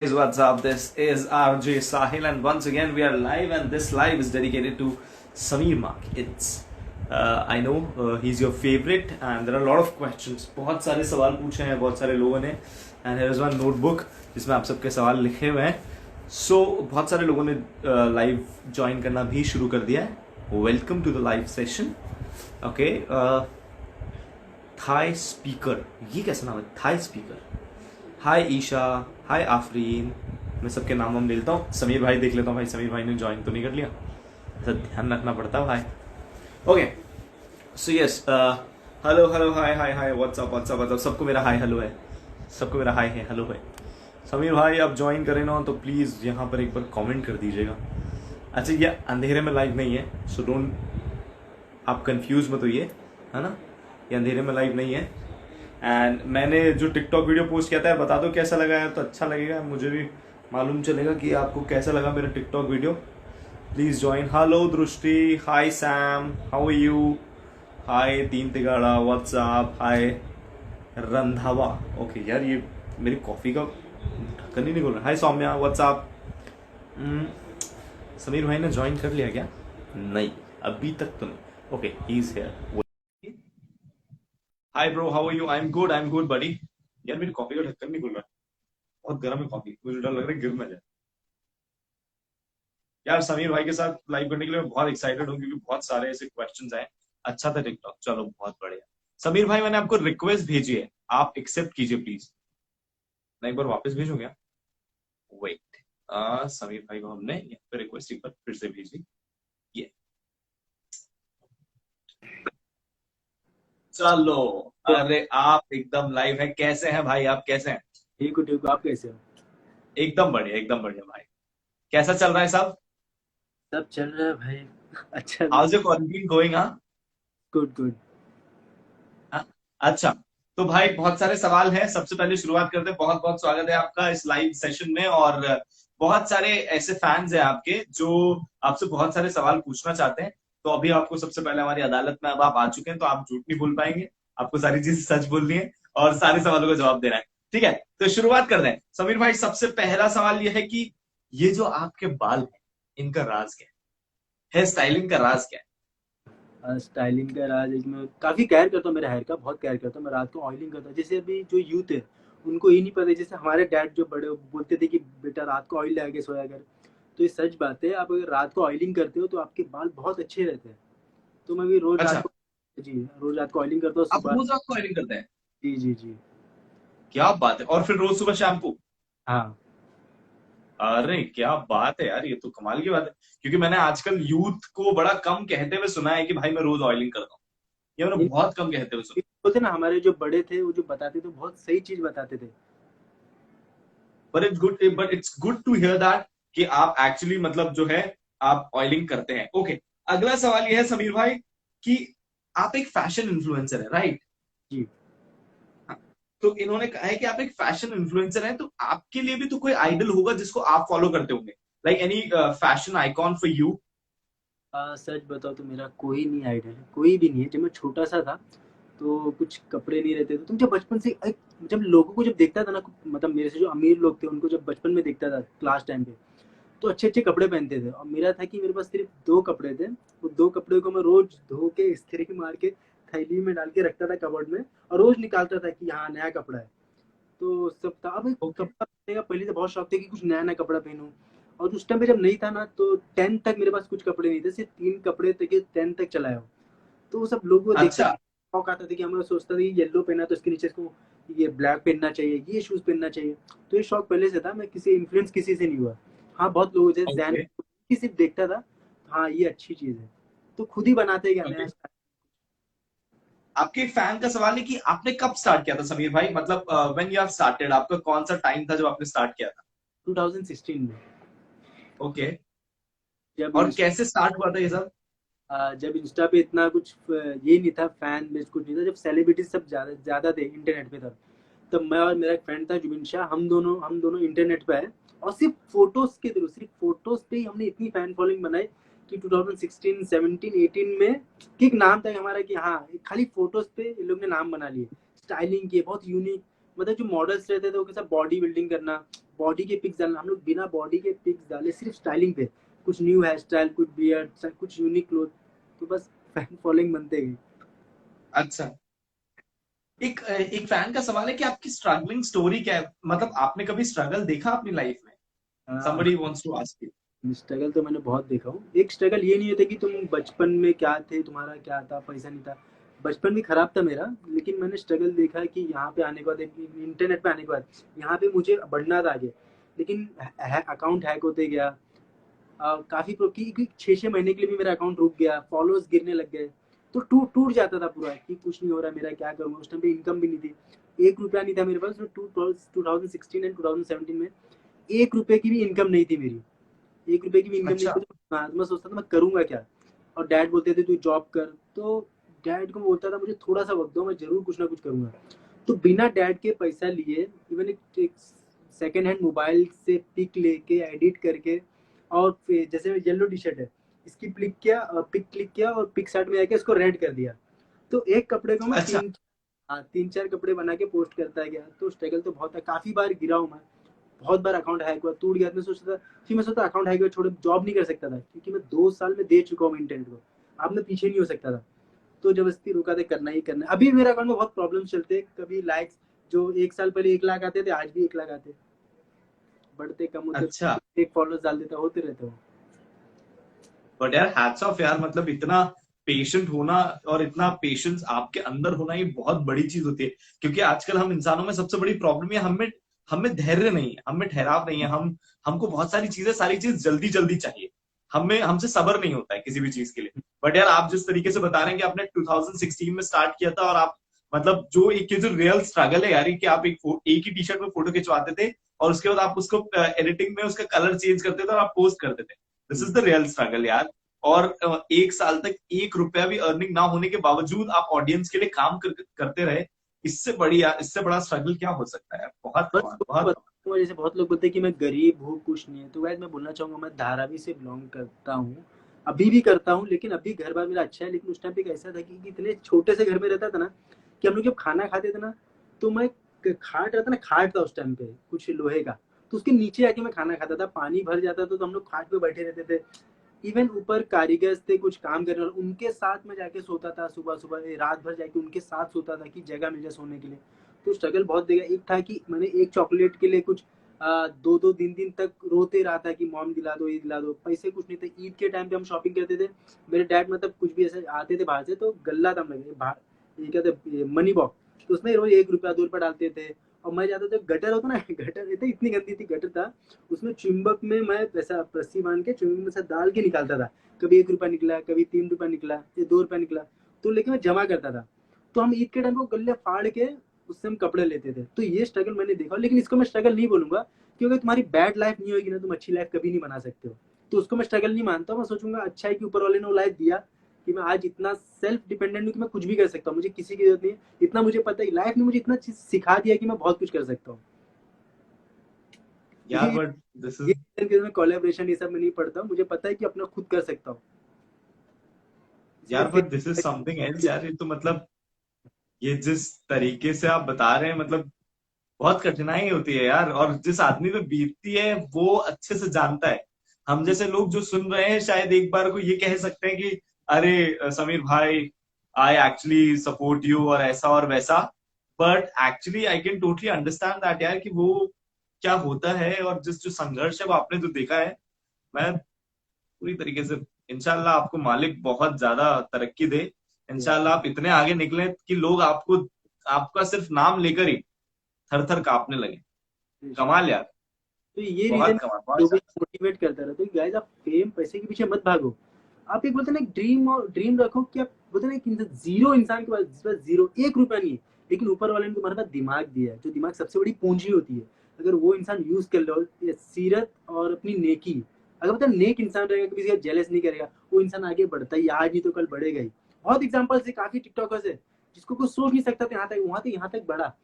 Guys, what's up? This is RJ Sahil, and once again we are live, and this live is dedicated to Sameer Mark. I know he's your favorite, and there are a lot of questions. बहुत सारे सवाल पूछे हैं बहुत सारे लोगों ने, and here is one notebook जिसमें आप सबके सवाल लिखे हुए हैं. So बहुत सारे लोगों ने लाइव ज्वाइन करना भी शुरू कर दिया है. Welcome to the live session. Okay. Thai speaker, ये कैसा नाम है? Thai speaker. Hi Isha, hi Afreen. मैं सबके नाम हम ले लेता हूँ. समीर भाई देख लेता हूँ. भाई समीर भाई ने ज्वाइन तो नहीं कर लिया, ऐसा ध्यान रखना पड़ता है भाई. Okay, so yes, hello hello, hi hi hi, what's up what's up what's up. सबको मेरा हाय हेलो है, सबको मेरा हाय है, हेलो है. समीर भाई आप ज्वाइन करें ना तो प्लीज़ यहाँ पर एक बार कमेंट कर दीजिएगा. अच्छा, ये अंधेरे में लाइव नहीं है, सो डोंट आप कंफ्यूज मत होइए, है ना. ये अंधेरे में लाइव नहीं है. एंड मैंने जो टिकटॉक वीडियो पोस्ट किया था, बता दो कैसा लगा है, तो अच्छा लगेगा, मुझे भी मालूम चलेगा कि आपको कैसा लगा मेरा TikTok video. Please join. Hello दृष्टि, हाय सैम, हाउ आर यू, हाय तीन तिगाड़ा, व्हाट्सअप, हाय रंधावा. ओके यार, ये मेरी कॉफी का ढक्कन ही नहीं खोल रहा. हाय सौम्या, व्हाट्सअप. समीर भाई ने ज्वाइन कर लिया क्या? नहीं, अभी तक तो नहीं. Okay, he is here. Hi bro, how are you? I am good buddy. यार मेरी कॉफी का ढक्कन नहीं खुल रहा है, बहुत गर्म है कॉफी, मुझे डर लग रहा है गिर ना जाए. यार समीर भाई के साथ लाइव करने के लिए मैं बहुत एक्साइटेड हूँ, क्योंकि बहुत सारे ऐसे क्वेश्चंस आए. अच्छा था टिकटॉक, चलो बहुत बढ़िया. समीर भाई मैंने आपको रिक्वेस्ट भेजी है, आप एक्सेप्ट कीजिए प्लीज. मैं एक बार वापस भेजूं क्या? वेट, समीर भाई को हमने यहाँ पे रिक्वेस्ट एक बार फिर से भेजी. ये चलो, अरे आप एकदम लाइव है. कैसे हैं भाई, आप कैसे हैं? ठीक हो, ठीक हो. आप कैसे हो? एकदम बढ़िया, एकदम बढ़िया भाई. कैसा चल रहा है सब? सब चल रहा है भाई. अच्छा. How's your quarantine going? हाँ. Good good. हाँ? अच्छा, तो भाई बहुत सारे सवाल हैं. सबसे पहले शुरुआत करते हैं. बहुत बहुत स्वागत है आपका इस लाइव सेशन में, और बहुत सारे ऐसे फैंस हैं आपके जो आपसे बहुत सारे सवाल पूछना चाहते हैं. तो अभी आपको सबसे पहले हमारी अदालत में अब आप आ चुके हैं, तो आप झूठ नहीं बोल पाएंगे. आपको सारी चीज सच बोलनी है और सारे सवालों का जवाब देना है. ठीक है, तो शुरुआत करते हैं. समीर भाई, सबसे पहला सवाल यह है कि ये जो आपके बाल हैं, इनका राज क्या है? हेयर स्टाइलिंग का राज क्या है? स्टाइलिंग का राज है कि मैं काफ़ी केयर करता हूँ मेरे हेयर का, बहुत केयर करता हूँ. मैं रात को ऑयलिंग करता हूँ. जैसे अभी जो यूथ है उनको ये नहीं पता. जैसे हमारे डैड जो बड़े बोलते थे कि बेटा रात को ऑयल लगा के सोया कर. तो ये सच बात है. आप अगर रात को ऑयलिंग करते हो तो आपके बाल बहुत अच्छे रहते हैं. तो मैं भी रोज रात अच्छा, को, जी रोज रात को ऑयलिंग करता हूँ आप सुबह. रोज रात को ऑयलिंग करते हैं? जी जी जी. क्या बात है. और फिर रोज सुबह शैम्पू? हाँ. अरे क्या बात है यार, ये तो कमाल की बात है. क्योंकि मैंने आजकल यूथ को बड़ा कम कहते हुए सुना है कि भाई मैं रोज ऑयलिंग करता हूँ. ये मैंने इन बहुत कम कहते हुए सुना. बोलते ना, हमारे जो बड़े थे वो जो बताते थे बहुत सही चीज बताते थे. But it's good to hear that कि आप एक्चुअली मतलब जो है आप ऑयलिंग करते हैं. ओके, अगला सवाल ये है समीर भाई कि आप एक फैशन इन्फ्लुएंसर है, राइट? जी. तो इन्होंने कहा है कि आप एक फैशन इन्फ्लुएंसर हैं, तो आपके लिए भी तो कोई आइडल होगा जिसको आप फॉलो करते होंगे. Like any fashion icon for you? सच बताओ तो मेरा कोई नहीं आइडल है, कोई भी नहीं है. जब मैं छोटा सा था तो कुछ कपड़े नहीं रहते थे. तुम जब बचपन से जब लोगों को जब देखता था ना, मतलब मेरे से जो अमीर लोग थे उनको जब बचपन में देखता था क्लास टाइम पे, तो अच्छे अच्छे कपड़े पहनते थे. और मेरा था कि मेरे पास सिर्फ दो कपड़े थे. वो दो कपड़े को मैं रोज धो के इस्त्री मार के थैली में डाल के रखता था कबर्ड में, और रोज निकालता था कि हाँ नया कपड़ा है. तो सब था. अब ओके. कपड़ा पहनने का पहले से बहुत शौक था कि कुछ नया नया कपड़ा पहनूं. और उस टाइम पे जब नहीं था ना, तो 10th तक मेरे पास कुछ कपड़े नहीं थे, सिर्फ 3 कपड़े थे कि 10th तक चलाया हो. तो वो सब लोगों को देखते अच्छा. शौक आता था कि हमें सोचता था कि येलो पहना तो इसके नीचे इसको ये ब्लैक पहनना चाहिए, ये शूज पहनना चाहिए. तो ये शौक पहले से था. मैं किसी इन्फ्लुएंस किसी से नहीं हुआ. हाँ, बहुत लोग जैसे जैन ओके. की सिर्फ देखता था. हाँ, ये अच्छी चीज है. तो खुद ही बनाते क्या नया ओके, स्टाइल. आपके फैन का सवाल है कि आपने कब स्टार्ट किया था समीर भाई? मतलब व्हेन यू हैव स्टार्टेड, आपका कौन सा टाइम था जब आपने स्टार्ट किया था? 2016 में. ओके. जब और कैसे स्टार्ट हुआ था ये सब? जब इंस्टा पे इतना कुछ ये नहीं था, फैन बेस कुछ नहीं था. जब सेलिब्रिटीज सब ज्यादा ज्यादा थे इंटरनेट पे, तब मैं और मेरा एक फ्रेंड था जुबिन शाह, हम दोनों इंटरनेट पे आए. और सिर्फ फोटोज के थ्रू, सिर्फ फोटोज पे ही हमने इतनी फैन फॉलोइंग बनाई कि 2016 17 18 में कि एक नाम था हमारा कि हाँ खाली फोटोज पे ये लोग ने नाम बना लिए. स्टाइलिंग किए बहुत यूनिक. मतलब जो मॉडल्स रहते थे वो कैसा बॉडी बिल्डिंग करना, बॉडी के पिक्स डालना, हम लोग बिना बॉडी के पिक्स डाले सिर्फ स्टाइलिंग पे, कुछ न्यू हेयर स्टाइल, कुछ बियर्ड, कुछ यूनिक क्लोथ, तो बस फैन फॉलोइंग बनते गई। अच्छा, एक एक फैन का सवाल है कि आपकी स्ट्रगलिंग स्टोरी क्या है, मतलब आपने कभी स्ट्रगल देखा अपनी लाइफ में? हाँ, somebody wants to ask you। Struggle तो मैंने बहुत देखा हूँ। एक स्ट्रगल ये नहीं होता कि तुम बचपन में क्या थे, तुम्हारा क्या था, पैसा नहीं था। बचपन भी खराब था मेरा, लेकिन मैंने स्ट्रगल देखा कि यहाँ पे आने के बाद, इंटरनेट पे आने के बाद, यहाँ पे मुझे बढ़ना था आगे, लेकिन अकाउंट हैक होते गया। काफी कि 6-6 महीने के लिए भी मेरा अकाउंट रुक गया, फॉलोअर्स गिरने लग गए, तो टूट टूट जाता था पूरा कि कुछ नहीं हो रहा मेरा, क्या करूँगा। उस टाइम पे इनकम भी नहीं थी, 1 रुपया नहीं था मेरे पास। 2016 एंड 2017 में 1 रुपए की भी इनकम नहीं थी मेरी, 1 रुपए की भी इनकम नहीं अच्छा। थी। तो मैं सोचता था मैं करूंगा क्या। और डैड बोलते थे तू जॉब कर, तो डैड को बोलता था मुझे थोड़ा सा वक्त दो, मैं जरूर कुछ ना कुछ करूंगा। तो बिना डैड के पैसा लिए, इवन एक सेकेंड हैंड मोबाइल से पिक लेके एडिट करके, और जैसे येलो टी शर्ट है, इसकी पिक क्लिक किया और पिक साइड में आके इसको रेड कर दिया। तो एक कपड़े को मैं अच्छा। 3-4 कपड़े बना के पोस्ट करता गया। तो स्ट्रगल तो बहुत है, काफी बार गिरा हूँ मैं, बहुत बार अकाउंट हैक हुआ, टूट गया। मैं सोचता था, फिर मैं सोचता अकाउंट हैक हुआ छोड़ जॉब नहीं कर सकता था, क्योंकि मैं 2 साल में दे चुका हूँ इंटरनेट को, अब मैं पीछे नहीं हो सकता था। तो जबरदस्ती रुका था, करना ही करना है। अभी मेरे अकाउंट में बहुत प्रॉब्लम चलते हैं, कभी लाइक्स जो 1 साल पहले 1 लाख आते थे, आज भी 1 लाख आते, बढ़ते कम होते, अच्छा, एक फॉलोअर्स डाल देता, होते रहते हो। बट यार हैट्स ऑफ यार, मतलब इतना पेशेंट होना और इतना पेशेंस आपके अंदर होना ये बहुत बड़ी चीज होती है। क्योंकि आजकल हम इंसानों में सबसे बड़ी प्रॉब्लम है, हमें हमें धैर्य नहीं है, हमें ठहराव नहीं है, हम हमको बहुत सारी चीज जल्दी जल्दी चाहिए, हमें हमसे सब्र नहीं होता है किसी भी चीज के लिए। बट यार आप जिस तरीके से बता रहे हैं कि आपने 2016 में स्टार्ट किया था, और आप मतलब जो एक ये जो रियल स्ट्रगल है यार, ये कि आप एक ही टी शर्ट में फोटो खिंचवाते थे और उसके बाद आप उसको एडिटिंग में उसका कलर चेंज करते थे और आप पोस्ट करते थे। This is the real struggle यार। और 1 साल तक 1 रुपया भी अर्निंग ना होने के बावजूद आप ऑडियंस के लिए काम करते रहे, इससे बढ़िया, इससे बड़ा स्ट्रगल क्या हो सकता है? बहुत बस कमाल, वही बहुत कमाल। बताऊंगा, जैसे बहुत लोग बोलते हैं कि मैं गरीब हूँ, कुछ नहीं है, तो वैसे मैं बोलना चाहूंगा मैं धारावी से बिलोंग करता हूँ, अभी भी करता हूँ। लेकिन अभी घर बार मेरा अच्छा है, लेकिन उस टाइम पे एक ऐसा था कि इतने छोटे से घर में रहता था ना, कि हम लोग जब खाना खाते थे ना, तो मैं खाट रहता ना, खाट था उस टाइम पे कुछ लोहे का, तो उसके नीचे आके मैं खाना खाता था, पानी भर जाता था तो हम लोग खाट पे बैठे रहते थे। इवन ऊपर कारीगर थे कुछ काम करने वाले, उनके साथ में जाके सोता था, सुबह सुबह रात भर जाके उनके साथ सोता था कि जगह मिल जाए सोने के लिए। तो स्ट्रगल बहुत देगा। एक था कि मैंने एक चॉकलेट के लिए कुछ 2-2 दिन तक रोते रहा था कि मॉम दिला दो, ये दिला दो, पैसे कुछ नहीं थे। ईद के टाइम पे हम शॉपिंग करते थे, मेरे डैड मतलब कुछ भी ऐसे आते थे बाहर से, तो गल्ला था हम लगे बाहर, ये कहते मनी बॉक्स, तो उसमें रोज 1 रुपया 2 रुपया डालते थे। और मैं जाता था, गटर होता ना गटर, इतनी गंदी थी गटर था, उसमें चुंबक में मैं ऐसा रस्सी बांध के चुंबक में से डाल के निकालता था। कभी 1 रुपया निकला, कभी 3 रुपया निकला, या 2 रुपया निकला, तो लेके मैं जमा करता था। तो हम ईद के टाइम को गल्ले फाड़ के उससे हम कपड़े लेते थे। तो ये स्ट्रगल मैंने देखा, लेकिन इसको मैं स्ट्रगल नहीं बोलूंगा, क्योंकि तुम्हारी बैड लाइफ नहीं होगी ना, तुम अच्छी लाइफ कभी नहीं बना सकते हो। तो उसको मैं स्ट्रगल नहीं मानता हूँ। मैं सोचूंगा अच्छा है कि ऊपर वाले ने वो लाइफ दिया, कि मैं आज इतना सेल्फ डिपेंडेंट हूँ कि मैं कुछ भी कर सकता हूँ, मुझे किसी की जरूरत नहीं है। इतना मुझे पता है, लाइफ ने मुझे इतना चीज सिखा दिया कि मैं बहुत कुछ कर सकता हूँ। यार इसलिए बट दिस ये इज, मैं कोलेब्रेशन ये सब में नहीं पढ़ता हूँ, मुझे पता है कि अपना खुद कर सकता हूँ। इसलिए यार but this is something else यार, ये तो मतलब ये जिस तरीके से आप बता रहे हैं, मतलब बहुत कठिनाई होती है यार, और जिस आदमी पे बीतती है वो अच्छे से जानता है। हम जैसे लोग जो सुन रहे हैं शायद एक बार को ये कह सकते हैं कि अरे समीर भाई, आई एक्चुअली सपोर्ट यू और ऐसा और वैसा, but actually I can totally understand that यार कि वो क्या होता है, और जिस जो संघर्ष है वो आपने जो देखा है। मैं पूरी तरीके से, इंशाल्लाह आपको मालिक बहुत ज्यादा तरक्की दे, इंशाल्लाह आप इतने आगे निकले कि लोग आपको, आपका सिर्फ नाम लेकर ही थर थर कांपने लगे। कमाल यार, तो ये रीजन बहुत कमाल, बहुत लोगों शानदार। को मोटिवेट करता रहता है कि गाइस आप फेम पैसे के पीछे मत भागो। आप एक बोलते हैं ना ड्रीम, और ड्रीम रखो कि आप बोलते हैं ना कि जीरो इंसान के पास, जिस पास जीरो 1 रुपया नहीं है, लेकिन ऊपर वाले ने तुम्हारे पास दिमाग दिया है, जो दिमाग सबसे बड़ी पूंजी होती है। अगर वो इंसान यूज कर लो, ये सीरत और अपनी नेकी, अगर मतलब नेक इंसान रहेगा, किसी का जेलस नहीं करेगा, वो इंसान आगे बढ़ता ही, आज नहीं तो कल बढ़ेगा ही। बहुत एग्जाम्पल्स है, काफी टिकटॉकर्स है जिसको कोई सोच नहीं सकता था यहाँ तक, वहां तक यहाँ तक बढ़ा।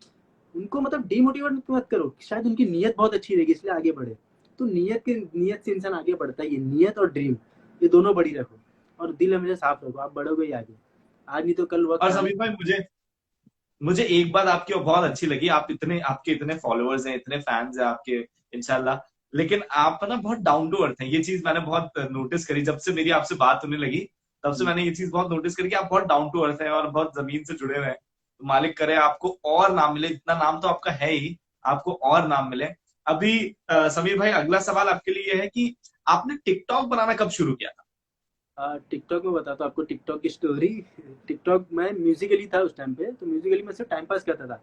उनको मतलब डिमोटिवेट मत करो, शायद उनकी नीयत बहुत अच्छी रहेगी इसलिए आगे बढ़े। तो नीयत से इंसान आगे बढ़ता ही है। नीयत और ड्रीम, ये दोनों बड़ी रखो, और दिल हमेशा साफ रखो, आप बढ़ोगे ही आगे, आज नहीं तो कल वक्त और आने। समीर भाई, मुझे मुझे एक बात आपकी बहुत अच्छी लगी, आप इतने, आपके इतने फॉलोअर्स हैं, इतने फैंस हैं आपके, इंशाल्लाह, लेकिन आप ना बहुत डाउन टू अर्थ हैं। ये चीज मैंने बहुत नोटिस करी जब से मेरी आपसे बात होने लगी, तब से मैंने ये चीज बहुत नोटिस करी कि आप बहुत डाउन टू अर्थ हैं और बहुत जमीन से जुड़े हुए हैं। तो मालिक करे आपको और नाम मिले, इतना नाम तो आपका है ही, आपको और नाम मिले। अभी समीर भाई, अगला सवाल आपके लिए ये है कि आपने टिकटॉक बनाना कब शुरू किया था? टिकटॉक में बताता हूँ आपको टिकटॉक की स्टोरी। टिकटॉक मैं म्यूजिकली था उस टाइम पे, तो म्यूजिकली मैं सिर्फ टाइम पास करता था,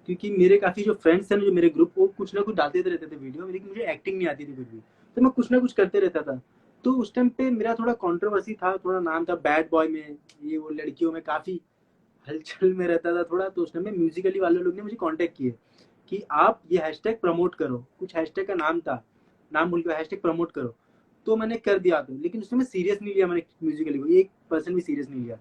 क्योंकि मेरे काफी जो फ्रेंड्स थे ना, जो मेरे ग्रुप, वो कुछ ना कुछ डालते रहते थे वीडियो, लेकिन मुझे एक्टिंग नहीं आती थी कुछ भी, तो मैं कुछ ना कुछ करते रहता था। तो उस टाइम पे मेरा थोड़ा कंट्रोवर्सी था, थोड़ा नाम था बैड बॉय में, ये वो लड़कियों में काफी हलचल में रहता था थोड़ा। तो उस टाइम में म्यूजिकली वाले लोग ने मुझे कांटेक्ट किए कि आप ये हैशटैग प्रमोट करो, कुछ हैशटैग का नाम था, नाम भूल गया, हैशटैग प्रमोट करो। तो मैंने कर दिया था, लेकिन उसमें मैंने सीरियस नहीं लिया, मैंने म्यूजिकली को 1% भी सीरियस नहीं लिया।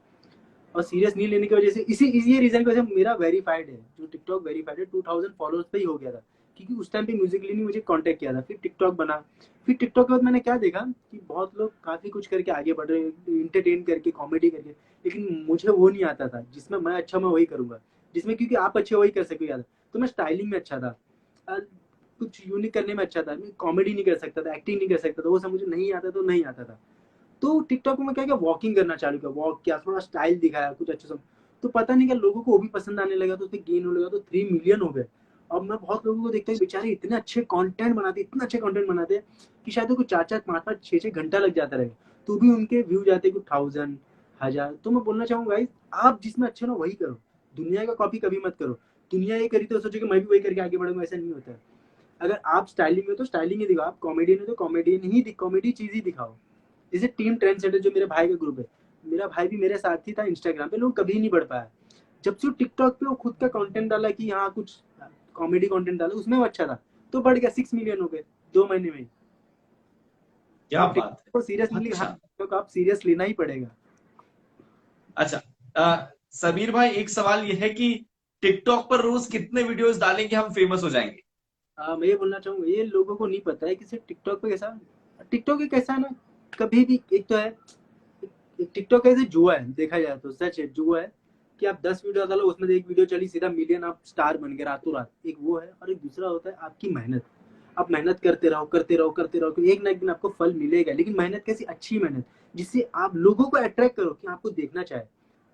और सीरियस नहीं लेने की वजह से, इसी ये रीजन की वजह से मेरा वेरीफाइड है, जो टिकटॉक वेरीफाइड है, 2000 फॉलोअर्स पे ही हो गया था, क्योंकि उस टाइम पे म्यूजिकली ने मुझे कांटेक्ट किया था। फिर टिकटॉक बना। फिर टिकटॉक के बाद मैंने क्या देखा कि बहुत लोग काफी कुछ करके आगे बढ़ रहे हैं, इंटरटेन करके, कॉमेडी करके, लेकिन मुझे वो नहीं आता था। जिसमें मैं अच्छा, मैं वही करूंगा, जिसमें क्योंकि आप अच्छे वही कर सको यार। तो मैं स्टाइलिंग में अच्छा था, कुछ यूनिक करने में अच्छा था, मैं कॉमेडी नहीं कर सकता था, एक्टिंग नहीं कर सकता था, वो सब मुझे नहीं आता, तो नहीं आता था। तो टिकटॉक में क्या किया, वॉकिंग करना चालू किया, वॉक किया, थोड़ा स्टाइल दिखाया कुछ अच्छा सा। तो पता नहीं क्या लोगों को वो भी पसंद आने लगा, तो उसपे गेन होने लगा, तो 3 मिलियन हो गए। अब मैं बहुत लोगों को देखता हूँ, बेचारे इतने अच्छे कंटेंट बनाते, इतना अच्छे कंटेंट बनाते हैं कि शायद उनको 4-4 5-5 6-6 घंटा लग जाता रहेगा, तो भी उनके व्यू जाते कुछ 1000 1000। तो मैं बोलना चाहूंगा भाई, आप जिसमें अच्छे हो ना वही करो, दुनिया का कॉपी कभी मत करो। दुनिया ये करी तो सोचो कि मैं भी वही करके आगे बढ़ूंगा, ऐसा नहीं होता है। अगर आप स्टाइलिंग में तो स्टाइलिंग ही दिखाओ, आप कॉमेडियन है तो कॉमेडियन ही, कॉमेडी चीज ही दिखाओ। जैसे टीम ट्रेंड सेटर, जो मेरे भाई का ग्रुप है, मेरा भाई भी मेरे साथ ही था इंस्टाग्राम पे, लोग कभी नहीं बढ़ पाया। जब से वो टिकटॉक पे वो खुद का कंटेंट डाला कि हाँ कुछ कॉमेडी कंटेंट डाला, उसमें वो अच्छा था, तो बढ़ गया, 6 मिलियन हो गए 2 महीने में ही। तो क्या आप बात है। टिकटॉक को सीरियस नहीं, हाँ अच्छा। टिकटॉक आप सीरियस लेना ही पड़ेगा। अच्छा, समीर भाई, एक सवाल यह है कि टिकटॉक पर रोज कितने वीडियोस डालेंगे हम फेमस हो जाएंगे? मैं ये बोलना चाहूंगा, ये लोगों को नहीं पता है कि सिर्फ टिकटॉक पे कैसा, टिकटॉक एक ऐसा है ना, कभी भी एक तो है, टिकटॉक ऐसे जुआ है, देखा जाए तो सच है, जुआ है कि आप 10 वीडियो डालो, उसमें से एक वीडियो चली सीधा मिलियन, आप स्टार बन गए रातों रात, एक वो है। और एक दूसरा होता है आपकी मेहनत। आप मेहनत करते रहो, करते रहो, करते रहो, एक ना एक दिन आपको फल मिलेगा, लेकिन मेहनत कैसी, अच्छी मेहनत, जिससे आप लोगों को अट्रैक्ट करो कि आपको देखना चाहे।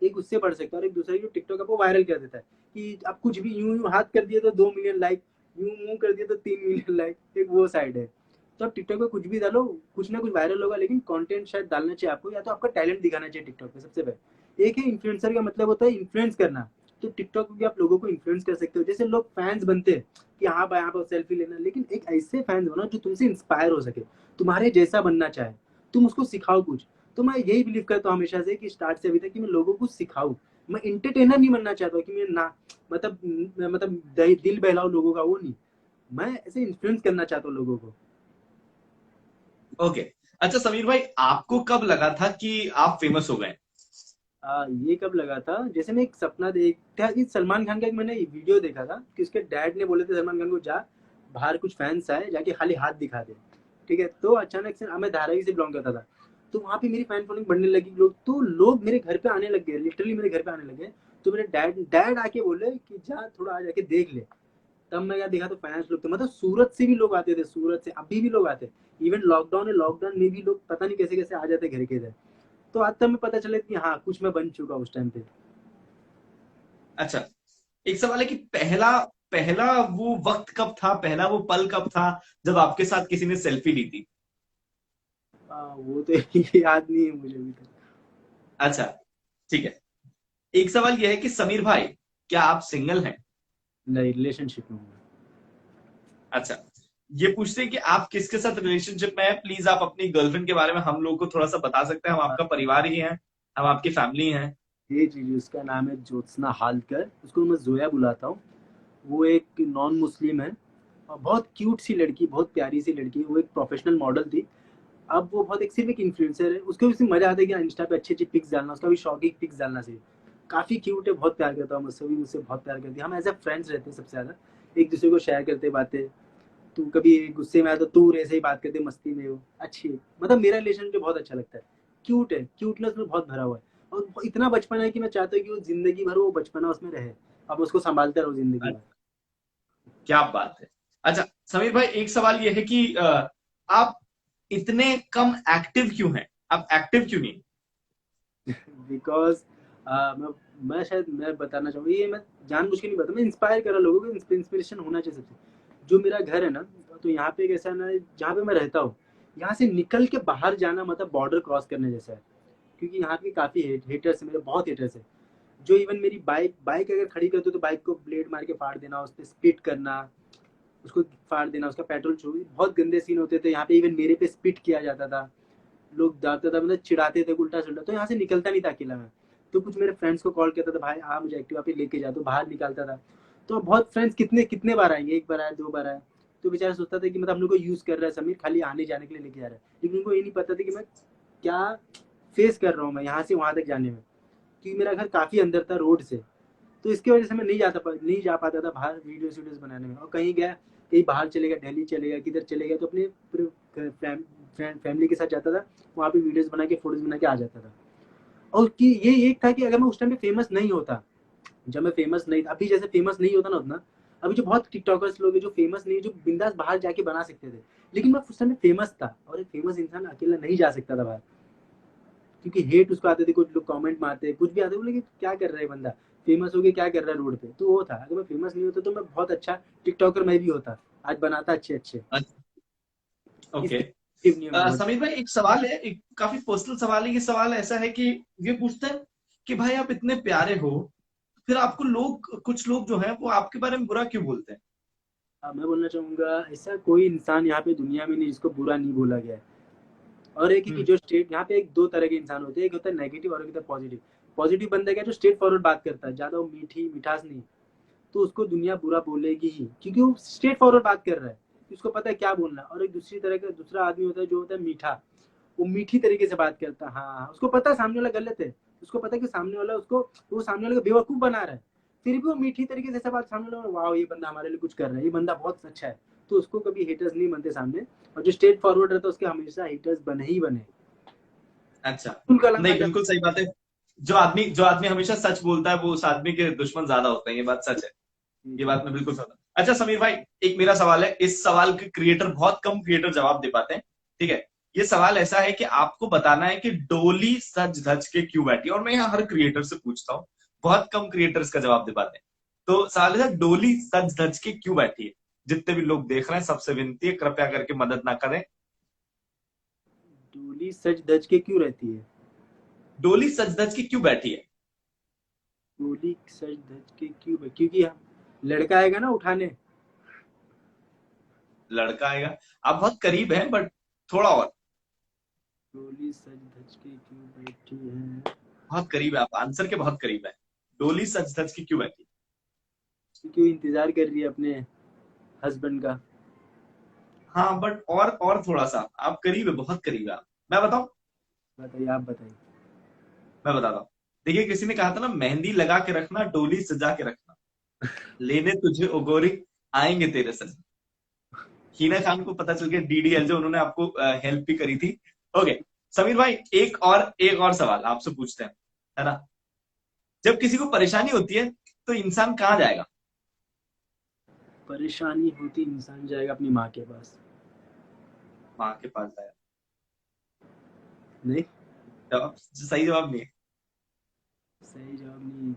एक उससे बढ़ सकता है, और एक दूसरा जो टिकटॉक आपको वायरल कर देता है, कि आप कुछ भी यूं यूं हाथ कर दिए तो 2 मिलियन लाइक, यूं मुंह कर दिए तो 3 मिलियन लाइक, एक वो साइड है। तो आप टिकटॉक पे कुछ भी डालो, कुछ ना कुछ वायरल होगा, लेकिन कंटेंट शायद डालना चाहिए आपको, या तो आपका टैलेंट दिखाना चाहिए टिकटॉक पे सबसे पहले। एक है इन्फ्लुएंसर, का मतलब होता है इन्फ्लुएंस करना। तो टिकटॉक पे भी आप लोगों को इन्फ्लुएंस कर सकते हो, जैसे लोग फैंस बनते हैं कि हाँ भाई यहाँ पर सेल्फी लेना, लेकिन एक ऐसे फैंस बनो जो तुमसे इंस्पायर हो सके, तुम्हारे जैसा बनना चाहे, तुम उसको सिखाओ कुछ। तो मैं यही बिलीव करता हूँ हमेशा से, कि स्टार्ट से अभी तक, कि मैं लोगों को सिखाऊं। मैं इंटरटेनर नहीं बनना चाहता कि मैं ना, मतलब दिल बहलाऊ लोगों का, वो नहीं। मैं ऐसे इन्फ्लुएंस करना चाहता हूँ लोगों को। ओके। अच्छा समीर भाई, आपको कब लगा था कि आप फेमस हो गए? ये कब लगा था, जैसे मैं एक सपना देख था, इस सलमान खान का एक मैंने वीडियो देखा था कि उसके डैड ने बोले थे सलमान खान को, जा बाहर कुछ फैंस आए, जाके खाली हाथ दिखा दे। ठीक है, तो अचानक से मैं धारावी से बिलोंग करता था, तो वहाँ पे मेरी फैन फॉलोइंग बढ़ने लगी, लोग तो लोग मेरे घर पे आने लग गए, लिटरली मेरे घर पे आने लगे। तो मेरे डैड डैड आके बोले कि जा थोड़ा आ जाके देख ले। तब मैं क्या देखा, तो फैंस लोग थे, मतलब सूरत से भी लोग आते थे, सूरत से अभी भी लोग आते। इवन लॉकडाउन है, लॉकडाउन में भी लोग पता नहीं कैसे कैसे आ जाते घर के इधर। तो आज तक मैं पता चला कि हाँ कुछ मैं बन चुका उस टाइम पे। अच्छा, एक सवाल है कि पहला पहला वो वक्त कब था, पहला वो पल कब था जब आपके साथ किसी ने सेल्फी ली थी? वो तो याद नहीं है मुझे अभी तक। अच्छा, ठीक है। एक सवाल यह है कि समीर भाई, क्या आप सिंगल हैं? नहीं, रिलेशनशिप में हूँ मैं। अच्छा, ये पूछते हैं कि आप किसके साथ रिलेशनशिप में हैं। प्लीज आप अपनी गर्लफ्रेंड के बारे में हम लोग को थोड़ा सा बता सकते हैं? हम हाँ, आपका परिवार ही हैं, हम आपकी फैमिली हैं। ये चीज, उसका नाम है ज्योत्सना हालकर, उसको मैं जोया बुलाता हूँ। वो एक नॉन मुस्लिम है, और बहुत क्यूट सी लड़की, बहुत प्यारी सी लड़की, वो एक प्रोफेशनल मॉडल थी। अब वो बहुत एक सिर्फ एक इन्फ्लुएंसर है, उसको भी मजा आता है कि इंस्टा पे अच्छी अच्छी पिक्स डालना, उसका भी शौक है पिक्स डालना से। काफी क्यूट है, बहुत प्यार करता हूँ मुझसे, भी मुझसे बहुत प्यार करती है, हम एज ए फ्रेंड्स रहते हैं सबसे ज्यादा, एक दूसरे को शेयर करते बातें। तू कभी गुस्से में आया तो तू ऐसे ही बात करते मस्ती में, हो अच्छी है, मतलब मेरा रिलेशन मुझे बहुत अच्छा लगता है। क्यूट है, क्यूटनेस में बहुत भरा हुआ है, और इतना बचपना है कि मैं चाहता हूँ कि वो जिंदगी भर वो बचपना उसमें रहे। अब उसको संभालते रहो जिंदगी भर। क्या बात है। अच्छा समीर भाई, एक सवाल ये है कि आप इतने कम एक्टिव क्यों हैं? आप एक्टिव क्यों नहीं? बिकॉज मैं शायद मैं बताना चाहूँगा, ये मैं जानबूझ के नहीं बताता, मैं इंस्पायर कर रहा लोगों को, इंस्पिरेशन होना चाहिए सबसे। जो मेरा घर है ना, तो यहाँ पे एक ऐसा है ना, जहाँ पे मैं रहता हूँ, यहाँ से निकल के बाहर जाना मतलब बॉर्डर क्रॉस करने जैसा है। क्योंकि यहाँ पे काफ़ी हेटर्स है, मेरे बहुत हेटर्स है। जो इवन मेरी बाइक बाइक अगर खड़ी करते तो बाइक को ब्लेड मार के फाड़ देना, उस पर स्पिट करना, उसको फाड़ देना, उसका पेट्रोल चोरी, बहुत गंदे सीन होते थे यहाँ पे। इवन मेरे पे स्पिट किया जाता था, लोग जाता था मतलब चिढ़ाते थे उल्टा सुल्टा, तो यहाँ से निकलता नहीं था अकेला मैं। तो कुछ मेरे फ्रेंड्स को कॉल करता था, भाई आ मुझे एक्टिवा पे लेके जा, तो बाहर निकालता था। तो बहुत फ्रेंड्स कितने कितने बार आएंगे, एक बार आया, दो बार आया। तो बेचारा सोचता था कि मतलब हम लोग को यूज कर रहा है समीर, खाली आने जाने के लिए लेके जा रहा है, लेकिन उनको ये नहीं पता था कि मैं क्या फेस कर रहा हूँ मैं यहाँ से वहां तक जाने में। क्योंकि मेरा घर काफी अंदर था रोड से, तो इसकी वजह से मैं नहीं जा पाता था बाहर वीडियोस वीडियोस बनाने में। और कहीं गया, कहीं बाहर चले गया, दिल्ली चले गया, किधर चले गया, तो अपने पूरे फैमिली के साथ जाता था, वहाँ पे वीडियोस बना के फोटोज बना के आ जाता था। और कि ये एक था कि अगर मैं उस टाइम पे फेमस नहीं होता, जब मैं फेमस नहीं था, अभी जैसे फेमस नहीं होता ना उतना, अभी जो बहुत टिकटॉकर्स लोग हैं जो फेमस नहीं है, जो बिंदास बाहर जाके बना सकते थे, लेकिन मैं उस समय फेमस था, और एक फेमस इंसान अकेला नहीं जा सकता था बाहर। क्योंकि हेट उसको आते थे, कुछ लोग कमेंट मारते, कुछ भी आते, बोले कि क्या कर रहा है बंदा, फेमस हो गया क्या कर रहा है रोड पे। तो वो था, अगर मैं फेमस नहीं होता तो मैं बहुत अच्छा टिकटॉकर मैं भी होता, आज बनाता अच्छे अच्छे। ओके। इसलिए active नहीं हूँ मैं बहुत। समीर भाई एक सवाल है, एक काफी पर्सनल सवाल है। ये सवाल ऐसा है कि ये पूछते हैं कि भाई आप इतने प्यारे हो, फिर आपको लोग, कुछ लोग जो हैं वो आपके बारे में बुरा क्यों बोलते हैं? मैं बोलना चाहूंगा, ऐसा कोई इंसान यहाँ पे दुनिया में नहीं जिसको बुरा नहीं बोला गया है। और एक है कि हम्म। जो स्टेट, यहाँ पे एक दो तरह के इंसान होते हैं, एक होता है नेगेटिव और एक होता है पॉजिटिव। पॉजिटिव बंदा क्या है, जो स्ट्रेट फॉरवर्ड बात करता है, ज्यादा वो मीठी मिठास नहीं, तो उसको दुनिया बुरा बोलेगी ही, क्योंकि वो स्ट्रेट फॉरवर्ड बात कर रहा है, उसको पता है क्या बोलना है। और एक दूसरी तरह का दूसरा आदमी होता है जो होता है मीठा, वो मीठी तरीके से बात करता है, हाँ उसको पता है सामने वाला गलत है, उसको पता है कि सामने वाला उसको, वो सामने वाले को बेवकूफ बना रहा है, फिर भी वो मीठी तरीके से ऐसा बात, सामने वाला वाह ये बंदा हमारे लिए कुछ कर रहा है, ये बंदा बहुत अच्छा है, तो उसको कभी हेटर्स नहीं बनते सामने। और जो स्ट्रेट फॉरवर्ड रहता है उसके हमेशा हेटर्स बने ही बने। अच्छा। अब्दुल कलाम नहीं आज, बिल्कुल सही बात है। जो आदमी हमेशा सच बोलता है वो उस आदमी के दुश्मन ज्यादा होते हैं, ये बात सच है। जी ये जी। बात मैं बिल्कुल समझ। अच्छा समीर भाई, एक मेरा सवाल है, इस सवाल के क्रिएटर, बहुत कम क्रिएटर जवाब दे पाते हैं, ठीक है। ये सवाल ऐसा है कि आपको बताना है कि डोली सज धज के क्यों बैठी है, और मैं यहाँ हर क्रिएटर से पूछता हूँ, बहुत कम क्रिएटर इसका जवाब दे पाते हैं। तो सवाल है, डोली सज धज के क्यों बैठी है? जितने भी लोग देख रहे हैं सबसे विनती है, कृपया करके मदद ना करें। डोली सच धज के क्यों रहती है? डोली सज धज के क्यों बैठी है? डोली सच धज के क्यों क्योंकि लड़का आएगा ना उठाने। लड़का आएगा? आप बहुत करीब हैं, बट थोड़ा और। डोली सच धज के क्यों बैठी है? बहुत करीब है, आप आंसर के बहुत करीब है। डोली सज धज के क्यों बैठी? क्यों इंतजार कर रही है अपने हस्बैंड का। हाँ बट और थोड़ा सा आप करीब है, बहुत करीब है आप। मैं बताऊं? बताइए, आप बताइए। मैं बताता हूँ। देखिए, किसी ने कहा था ना, मेहंदी लगा के रखना, डोली सजा के रखना, लेने तुझे ओ गोरी, आएंगे तेरे सज। हीना खान को पता चल गया, डीडीएल जो उन्होंने आपको हेल्प भी करी थी। ओके। समीर भाई, एक और सवाल आपसे पूछते हैं, है ना। जब किसी को परेशानी होती है तो इंसान कहाँ जाएगा? परेशानी होती इंसान जाएगा अपनी माँ के पास। माँ के पास जाएगा? नहीं, जवाब सही जवाब नहीं है। सही जवाब नहीं।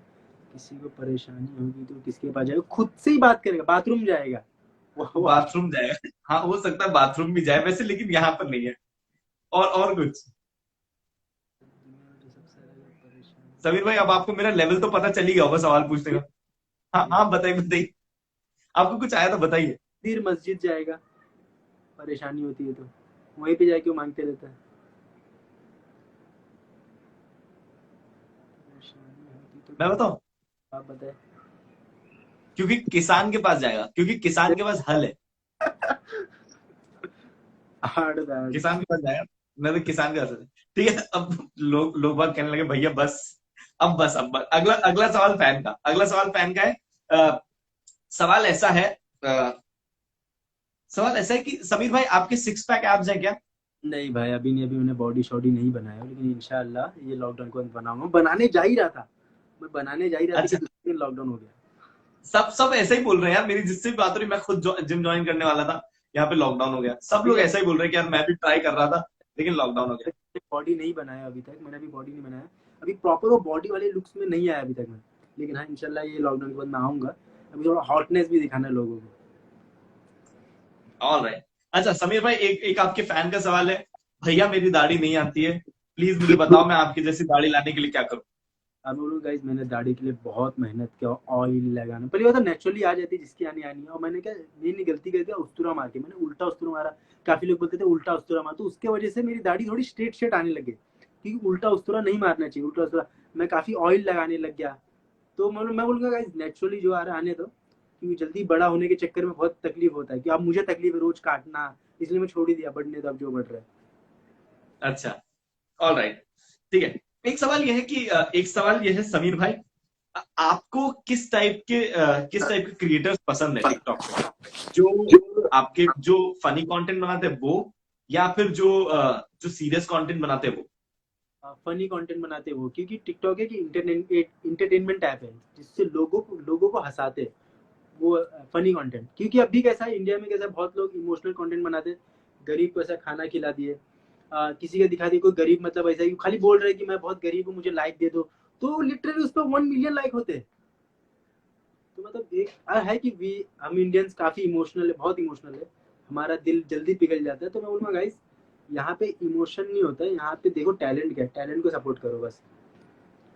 किसी को परेशानी होगी तो किसके पास जाएगा, खुद से ही बात करेगा, बाथरूम जाएगा। वो बाथरूम जाएगा? हाँ हो सकता है बाथरूम भी जाए वैसे, लेकिन यहाँ पर नहीं है। और कुछ? दुनिया में जो सबसे ज्यादा परेशानी, समीर भाई, अब आपको मेरा लेवल तो पता चल ही गया होगा सवाल पूछने का। हाँ हाँ, बताइए बताइए। आपको कुछ आया तो बताइए। फिर मस्जिद जाएगा, परेशानी होती है तो वहीं पे जाके वो मांगते रहता है। परेशानी होती तो मैं कहाँ? बताऊं? आप बताए। क्योंकि किसान के पास जाएगा, क्योंकि किसान के पास हल है। हार्ड था हार्ड। किसान के पास जाएगा। मैं तो किसान के पास है। ठीक है, अब लोग बात कहने लगे भैया बस। अब बस अगला अगला सवाल फैन का, अगला सवाल फैन का है। अ, सवाल ऐसा है, अ, सवाल ऐसा है कि समीर भाई, आपके सिक्स पैक एब्स हैं क्या? नहीं भाई, अभी नहीं, अभी मैंने बॉडी शॉडी नहीं बनाया, लेकिन इंशाल्लाह ये लॉकडाउन के बाद बनाऊंगा। बनाने जा ही रहा था, मैं बनाने जा ही रहा था कि अच्छा। दूसरे दिन लॉकडाउन हो गया। सब सब ऐसा ही बोल रहे हैं यार, मेरी जिससे भी बात हो रही, मैं खुद जिम ज्वाइन करने वाला था, यहाँ पे लॉकडाउन हो गया, सब लोग ऐसा ही बोल रहे हैं कि यार मैं भी ट्राई कर रहा था लेकिन लॉकडाउन हो गया। बॉडी नहीं बनाया अभी तक, मैंने अभी बॉडी नहीं बनाया अभी, प्रॉपर वो बॉडी वाले लुक्स में नहीं आया अभी तक मैं, लेकिन हाँ इंशाल्लाह ये लॉकडाउन के बाद मैं आऊंगा, अभी थोड़ा हॉटनेस भी दिखाना है लोगों को। ऑलराइट। अच्छा समीर भाई, एक एक आपके फैन का सवाल है, भैया मेरी दाढ़ी नहीं आती है, प्लीज मुझे बताओ मैं आपकी जैसी दाढ़ी लाने के लिए क्या करूं। अब बोलूँ गाइस, मैंने दाढ़ी के लिए बहुत मेहनत किया, ऑयल लगाना पहले बात, नेचुरली आ जाती है जिसकी आनी आनी है, और मैंने क्या मेरी गलती कर दिया, उस्तरा मार के, मैंने उल्टा उस्तरा मारा। काफी लोग बोलते थे उल्टा उस्तरा मार, तो उसके वजह से मेरी दाढ़ी थोड़ी स्ट्रेट स्ट्रेट आने लगी, क्योंकि उल्टा उस्तरा नहीं मारना चाहिए, उल्टा उस्तरा मैं काफी ऑयल लगाने लग गया। तो मैं बोलूँगा गाइस नेचुरली जो आ रहा है आने दो, क्योंकि जल्दी बड़ा होने के चक्कर में बहुत तकलीफ होता है, कि अब मुझे तकलीफ है रोज काटना, इसलिए मैं छोड़ ही दिया, बढ़ने दो अब जो बढ़ रहा है। अच्छा ऑलराइट, ठीक है। एक सवाल यह है समीर भाई, आपको किस टाइप के क्रिएटर्स पसंद है टिकटॉक पे, जो आपके जो फनी कंटेंट बनाते हैं वो, या फिर जो सीरियस कंटेंट बनाते हैं वो। फनी कंटेंट बनाते हैं वो, क्योंकि टिकटॉक है कि इंटरटेनमेंट ऐप है, जिससे लोगों को हंसाते हैं वो, फनी कंटेंट। क्योंकि अभी कैसा है इंडिया में, कैसा बहुत लोग इमोशनल कंटेंट बनाते हैं, गरीब को ऐसा खाना खिला दिए, किसी का दिखा दिए कोई गरीब, मतलब ऐसा ही खाली बोल रहे हैं कि मैं बहुत गरीब हूँ मुझे लाइक दे दो, तो लिटरली उस पर 1 मिलियन लाइक होते हैं। तो मतलब एक है कि वी हम इंडियंस काफी इमोशनल है, बहुत इमोशनल है, हमारा दिल जल्दी पिघल जाता है। तो मैं बोलूँगा गाइस, यहाँ पे इमोशन नहीं होता है, यहाँ पे देखो टैलेंट क्या है, टैलेंट को सपोर्ट करो बस।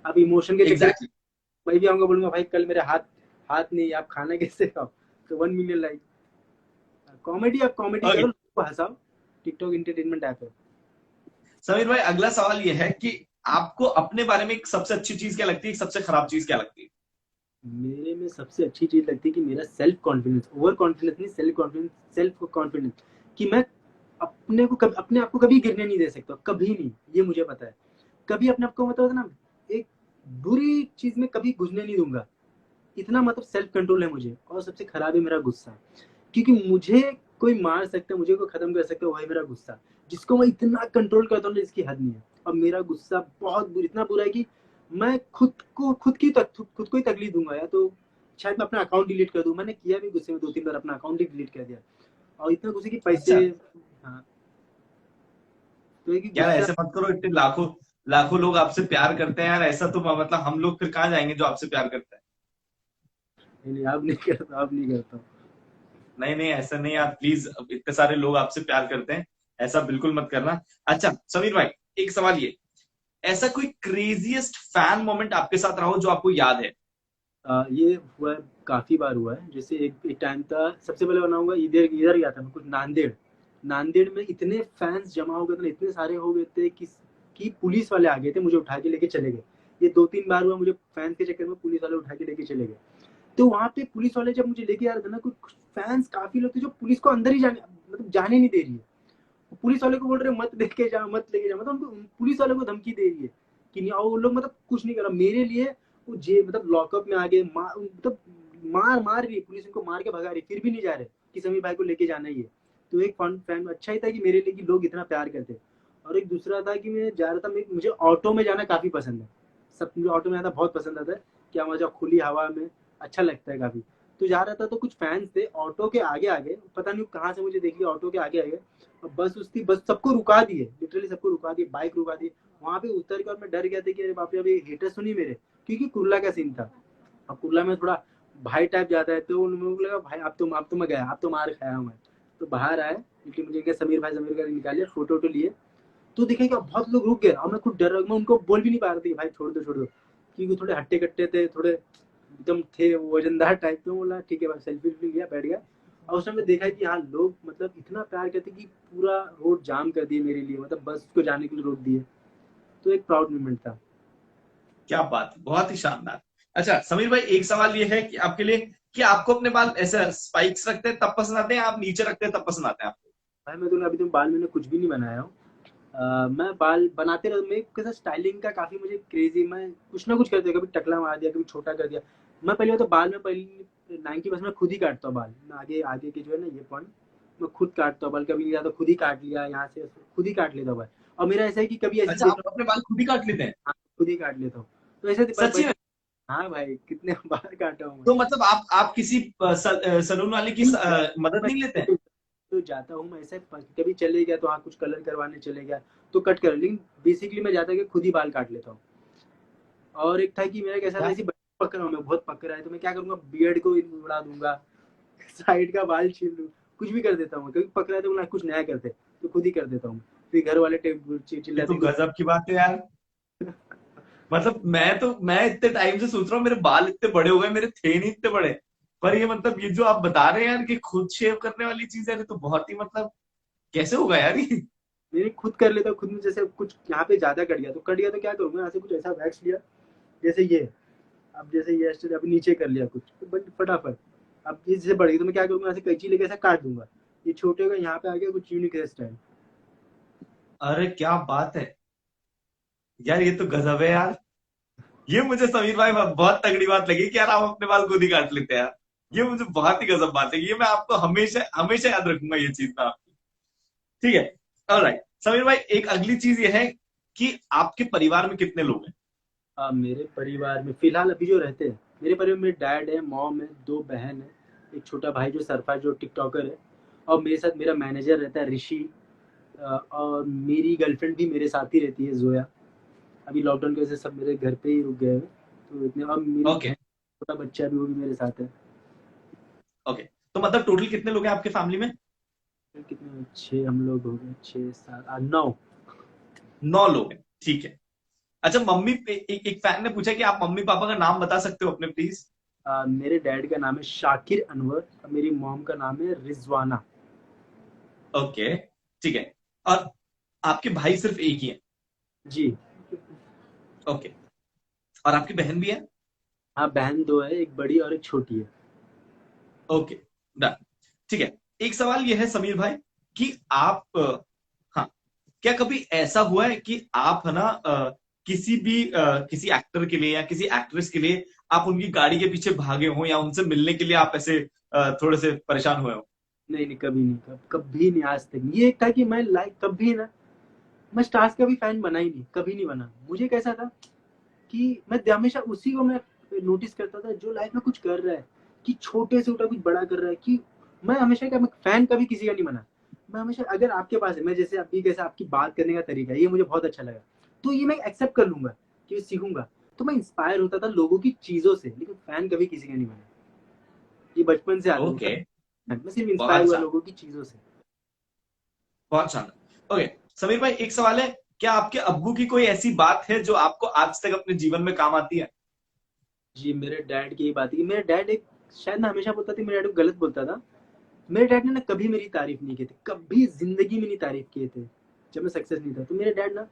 अब इमोशन के चक्कर एग्जैक्टली। मैं भी आऊंगा बोलूंगा भाई कल मेरे हाथ हाथ नहीं, आप खाना कैसे खाओ, तो 1 मिलियन लाइक। कॉमेडी, आप कॉमेडी ओके करो, लोगों को हंसाओ, टिकटॉक इंटरटेनमेंट ऐप है। समीर भाई, अगला सवाल यह है कि आपको अपने बारे में एक सबसे अच्छी चीज क्या लगती है, एक सबसे खराब चीज क्या लगती है। मेरे में सबसे अच्छी चीज लगती है कि मेरा सेल्फ कॉन्फिडेंस, ओवर कॉन्फिडेंस नहीं, सेल्फ कॉन्फिडेंस, कि मैं अपने आप को कभी गिरने नहीं दे सकता, कभी नहीं, ये मुझे पता है। कभी अपने आप को मतलब ना एक बुरी चीज में कभी घुसने नहीं दूंगा, इतना मतलब सेल्फ कंट्रोल है मुझे। और सबसे खराब है मेरा गुस्सा, क्योंकि मुझे कोई मार सकता है, मुझे कोई खत्म कर सकता है, वही मेरा गुस्सा, जिसको मैं इतना कंट्रोल करता हूँ जिसकी हद नहीं है। और मेरा गुस्सा इतना बुरा है कि मैं खुद को ही तकलीफ दूंगा, या तो शायद मैं अपना अकाउंट डिलीट कर दूं। मैंने किया भी गुस्से में 2-3 बार, अपना अकाउंट ही डिलीट कर दिया, और इतना गुस्से की पैसे। अच्छा हाँ, तो है कि यार गुस्सा। ऐसे मत करो, इतने लाखों लाखों लोग आपसे प्यार करते हैं यार, ऐसा तो मतलब हम लोग फिर कहाँ जाएंगे जो आपसे प्यार करते हैं। नहीं नहीं, अब नहीं करता, अब नहीं करता। नहीं नहीं ऐसा नहीं यार, प्लीज, इतने सारे लोग आपसे प्यार करते हैं, ऐसा बिल्कुल मत करना। अच्छा समीर भाई, एक सवाल ये, ऐसा कोई क्रेजीएस्ट फैन मोमेंट आपके साथ रहा हो जो आपको याद है। ये हुआ है, काफी बार हुआ है। जैसे एक टाइम था, सबसे पहले बनाऊंगा, इधर इधर गया था मैं कुछ, नांदेड़। नांदेड़ में इतने फैंस जमा हो गए थे ना, इतने सारे हो गए थे कि पुलिस वाले आ गए थे, मुझे उठा के लेके चले गए। ये 2-3 बार हुआ मुझे, फैंस के चक्कर में पुलिस वाले उठा के लेके चले गए। तो वहाँ पे पुलिस वाले जब मुझे लेके आ रहे थे ना, कुछ फैंस काफी लोग थे जो पुलिस को अंदर ही जाने, मतलब जाने नहीं दे रही है। पुलिस वाले को बोल रहे मत लेके जाओ, मत लेके जाओ, मतलब उनको पुलिस वाले को धमकी दे रही है कि नहीं, और वो लोग मतलब कुछ नहीं कर रहा मेरे लिए। वो जे मतलब लॉकअप में आ गए, मतलब मार रही है पुलिस, उनको मार के भगा रही, फिर भी नहीं जा रहे कि समीर भाई को लेके जाना ही है। तो एक फैन अच्छा ही था कि मेरे लिए कि लोग इतना प्यार करते। और एक दूसरा था कि मैं जा रहा था, मुझे ऑटो में जाना काफी पसंद है, सब मुझे ऑटो में जाना बहुत पसंद आता है, क्या मजा, खुली हवा में अच्छा लगता है काफी। तो जा रहा था, तो कुछ फैंस थे ऑटो के आगे आगे, पता नहीं कहाँ से मुझे देख लिया, ऑटो के आगे आगे, और बस उसकी बस सबको रुका दिए, लिटरली सबको रुका दिए, बाइक रुका दी। वहां पे उतर के और मैं डर गया था कि अरे बाप रे, अभी हेटर सुनी मेरे, क्योंकि कुर्ला का सीन था। अब कुर्ला में थोड़ा भाई टाइप जाता है, तो उनको लगा भाई अब तो मैं गया, अब तो मार खाया हूँ मैं। तो बाहर आए, क्योंकि मुझे क्या समीर भाई, समीर का निकालिए, फोटो वोटो लिए। तो देखे कि बहुत लोग रुक गए, और मैं खुद डर रहा, मैं उनको बोल भी नहीं पा रहा था कि भाई छोड़ दो छोड़ दो, क्योंकि थोड़े हट्टे कट्टे थे, थोड़े एकदम थे वजनदार टाइप। तो बोला ठीक है भाई, सेल्फी वेल्फी लिया, बैठ गया। और उस समय देखा कि हाँ लोग मतलब इतना प्यार करते कि पूरा रोड जाम कर दिए मेरे लिए, मतलब बस को जाने के लिए रोक दिए। तो एक प्राउड मोमेंट था। क्या बात है, बहुत ही शानदार। अच्छा समीर भाई, एक सवाल ये है कि आपके लिए, कि आपको अपने बाल ऐसे स्पाइक्स रखते हैं तब पसंद आते हैं, आप नीचे रखते हैं तब पसंद आते हैं आपको। भाई मैं तो अभी तो बाल मैंने कुछ भी नहीं बनाया हूँ। मैं बाल बनाते रहता, मैं कैसा स्टाइलिंग का काफी मुझे क्रेजी, मैं कुछ ना कुछ करते, कभी टकला मार दिया, कभी छोटा कर दिया। मैं पहले तो बाल में पहले 90% मैं खुद ही काटता हूँ बाल, मैं आगे आगे के जो है ना ये पॉइंट, मैं खुद काटता हूँ बाल, कभी लिया तो खुद ही काट लिया यहाँ से, खुद ही काट लेता हूँ बाल। और मेरा ऐसा है कि कभी ऐसे अच्छा देख आप अपने बाल खुद ही काट लेते हैं। हाँ, खुद ही काट लेता हूँ। तो ऐसे सच्ची में। हाँ भाई, कितने बाल काटा हूँ तो मतलब आप किसी सलून वाले की मदद मैं। नहीं लेते हैं? तो जाता हूँ मैं, ऐसे कभी चले गया तो हाँ कुछ कलर करवाने चले गया तो कट कर, लेकिन बेसिकली मैं जाता कि खुद ही बाल काट लेता हूँ। और एक था कि मेरा कैसा था, क्या? ऐसे पक रहा हूँ मैं, बहुत पक रहा है तो मैं क्या करूंगा, बियर्ड को उड़ा दूंगा, साइड का बाल छील लूँ, कुछ भी कर देता हूँ। कभी पक रहा है तो बोला कुछ नया करते, तो खुद ही कर देता हूँ। फिर घर वाले ये तो चिल्लाते कि गजब की बात है यार। मतलब मैं इतने टाइम से सोच रहा हूँ, मेरे बाल इतने बड़े हो गए, मेरे थे नहीं इतने बड़े। पर ये मतलब ये जो आप बता रहे हैं यार कि खुद शेव करने वाली चीज है, ये तो बहुत ही मतलब कैसे होगा यार ये? मैंने खुद कर लेता हूँ खुद में। जैसे कुछ यहाँ पे ज्यादा कट गया तो क्या करूंगा, यहाँ से कुछ ऐसा वैक्स लिया, जैसे ये, अब जैसे ये अब नीचे कर लिया कुछ तो फटाफट। अब ये जैसे बढ़ गई तो मैं क्या करूंगा, ऐसे कैंची लेके ऐसा काट दूंगा, ये छोटे होगा, यहाँ पे आ गया कुछ यूनिक हेयर स्टाइल। अरे क्या बात है यार, ये तो गजब है यार। ये मुझे समीर भाई बहुत तगड़ी बात लगी कि यार आप अपने बाल खुद ही काट लेते हैं यार। ये मुझे बहुत ही गजब बात है, ये मैं आपको हमेशा हमेशा याद रखूंगा ये चीज ना आपकी। ठीक है। ऑलराइट समीर भाई, एक अगली चीज ये है कि आपके परिवार में कितने लोग हैं? मेरे परिवार में फिलहाल अभी जो रहते हैं, मेरे परिवार में डैड है, मॉम है, दो बहन है, एक छोटा भाई जो सरफा जो टिकटॉकर है, और मेरे साथ मेरा मैनेजर रहता है ऋषि। और मेरी गर्लफ्रेंड भी मेरे साथ ही रहती है, जोया। अभी लॉकडाउन की वजह से सब मेरे घर पे ही रुक गए हैं, तो इतने। और मेरी ओके। बहन, छोटा बच्चा भी, वो भी मेरे साथ है। ओके, तो मतलब टोटल कितने लोग हैं आपके फैमिली में? कितने, छः हम लोग हो गए, छः सात आठ नौ। 9 लोग हैं, ठीक है। अच्छा मम्मी एक फैन ने पूछा कि आप मम्मी पापा का नाम बता सकते हो अपने प्लीज? मेरे डैड का नाम है शाकिर अनवर, और मेरी मॉम का नाम है रिजवाना। ओके, ठीक है। और आपके भाई सिर्फ एक ही है? जी। ओके। और आपकी बहन भी है? हाँ, बहन दो है, एक बड़ी और एक छोटी है। Okay, done. ठीक है। एक सवाल यह है समीर भाई कि आप हाँ, क्या कभी ऐसा हुआ है कि आप है ना किसी एक्टर के लिए या किसी एक्ट्रेस के लिए आप उनकी गाड़ी के पीछे भागे हो या उनसे मिलने के लिए आप ऐसे थोड़े से परेशान हुए हो? नहीं नहीं, कभी नहीं, कभी नहीं, आज तक नहीं। ये एक था कि मैं लाइक कभी ना, मैं स्टार्स का भी फैन बना ही नहीं, कभी नहीं बना। मुझे कैसा था कि मैं हमेशा उसी को मैं नोटिस करता था जो लाइफ में कुछ कर रहा है, कि छोटे से उठा कुछ बड़ा कर रहा है। कि मैं हमेशा का, मैं फैन कभी किसी का नहीं बना। मैं हमेशा, अगर आपके पास है, मैं जैसे अभी कैसे आपकी बात करने का तरीका है, ये मुझे बहुत अच्छा लगा, तो ये मैं एक्सेप्ट कर लूंगा, कि सीखूंगा। तो मैं इंस्पायर होता था लोगों की चीजों से, लेकिन फैन कभी किसी का नहीं बना। ये बचपन से आता ओके, है, मैं सिर्फ इंस्पायर बहुत हुआ शानदार, लोगों की चीजों से। बहुत शानदार। ओके समीर भाई, एक सवाल है, क्या आपके अब्बू की कोई ऐसी बात है जो आपको आज तक अपने जीवन में काम आती है? जी, मेरे डैड की बात है कि मेरा डैड एक, शायद ना हमेशा बोलता था, मेरे डैड को गलत बोलता था। मेरे डैड ने ना कभी मेरी तारीफ नहीं की थी, कभी जिंदगी में नहीं तारीफ किए थे, जब मैं सक्सेस नहीं था। तो मेरे डैड ना,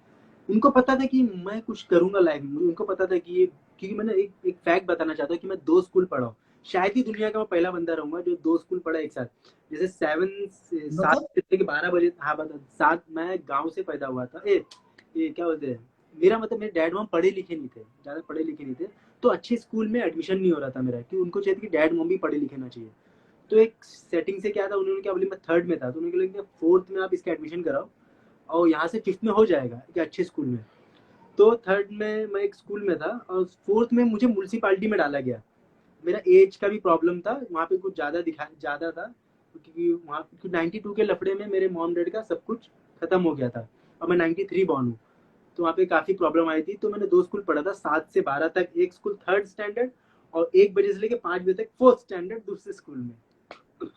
उनको पता था कि मैं कुछ करूंगा लाइफ में, उनको पता था कि ये, क्योंकि मैंने एक फैक्ट बताना चाहता हूँ कि मैं दो स्कूल पढ़ा हूँ। शायद ही दुनिया का मैं पहला बंदा रहूंगा जो दो स्कूल पढ़ा एक साथ। जैसे सेवन से सात मतलब से लेके 12 बजे, हाँ बता, सात, मैं गाँव से पैदा हुआ था। ये क्या बोलते हैं, मेरा मतलब मेरे डैड वहाँ पढ़े लिखे नहीं थे, ज्यादा पढ़े लिखे नहीं थे। तो अच्छे स्कूल में एडमिशन नहीं हो रहा था मेरा, कि उनको चाहिए कि डैड मम्मी पढ़े लिखे ना चाहिए। तो एक सेटिंग से क्या था, उन्होंने क्या बोली, मैं थर्ड में था तो उन्होंने बोला फोर्थ में आप इसका एडमिशन कराओ, और यहाँ से फिफ्थ में हो जाएगा कि अच्छे स्कूल में। तो थर्ड में मैं एक स्कूल में था, और फोर्थ में मुझे म्यूनसिपालिटी में डाला गया। मेरा एज का भी प्रॉब्लम था वहाँ पे, कुछ ज़्यादा था, क्योंकि वहाँ 92 के लफड़े में मेरे मॉम डैड का सब कुछ खत्म हो गया था, और मैं 93 बॉर्न हूँ। तो वहाँ पे काफ़ी प्रॉब्लम आई थी। तो मैंने दो स्कूल पढ़ा था, 7 से 12 तक एक स्कूल थर्ड स्टैंडर्ड, और 1 बजे से लेके 5 बजे तक फोर्थ स्टैंडर्ड दूसरे स्कूल में।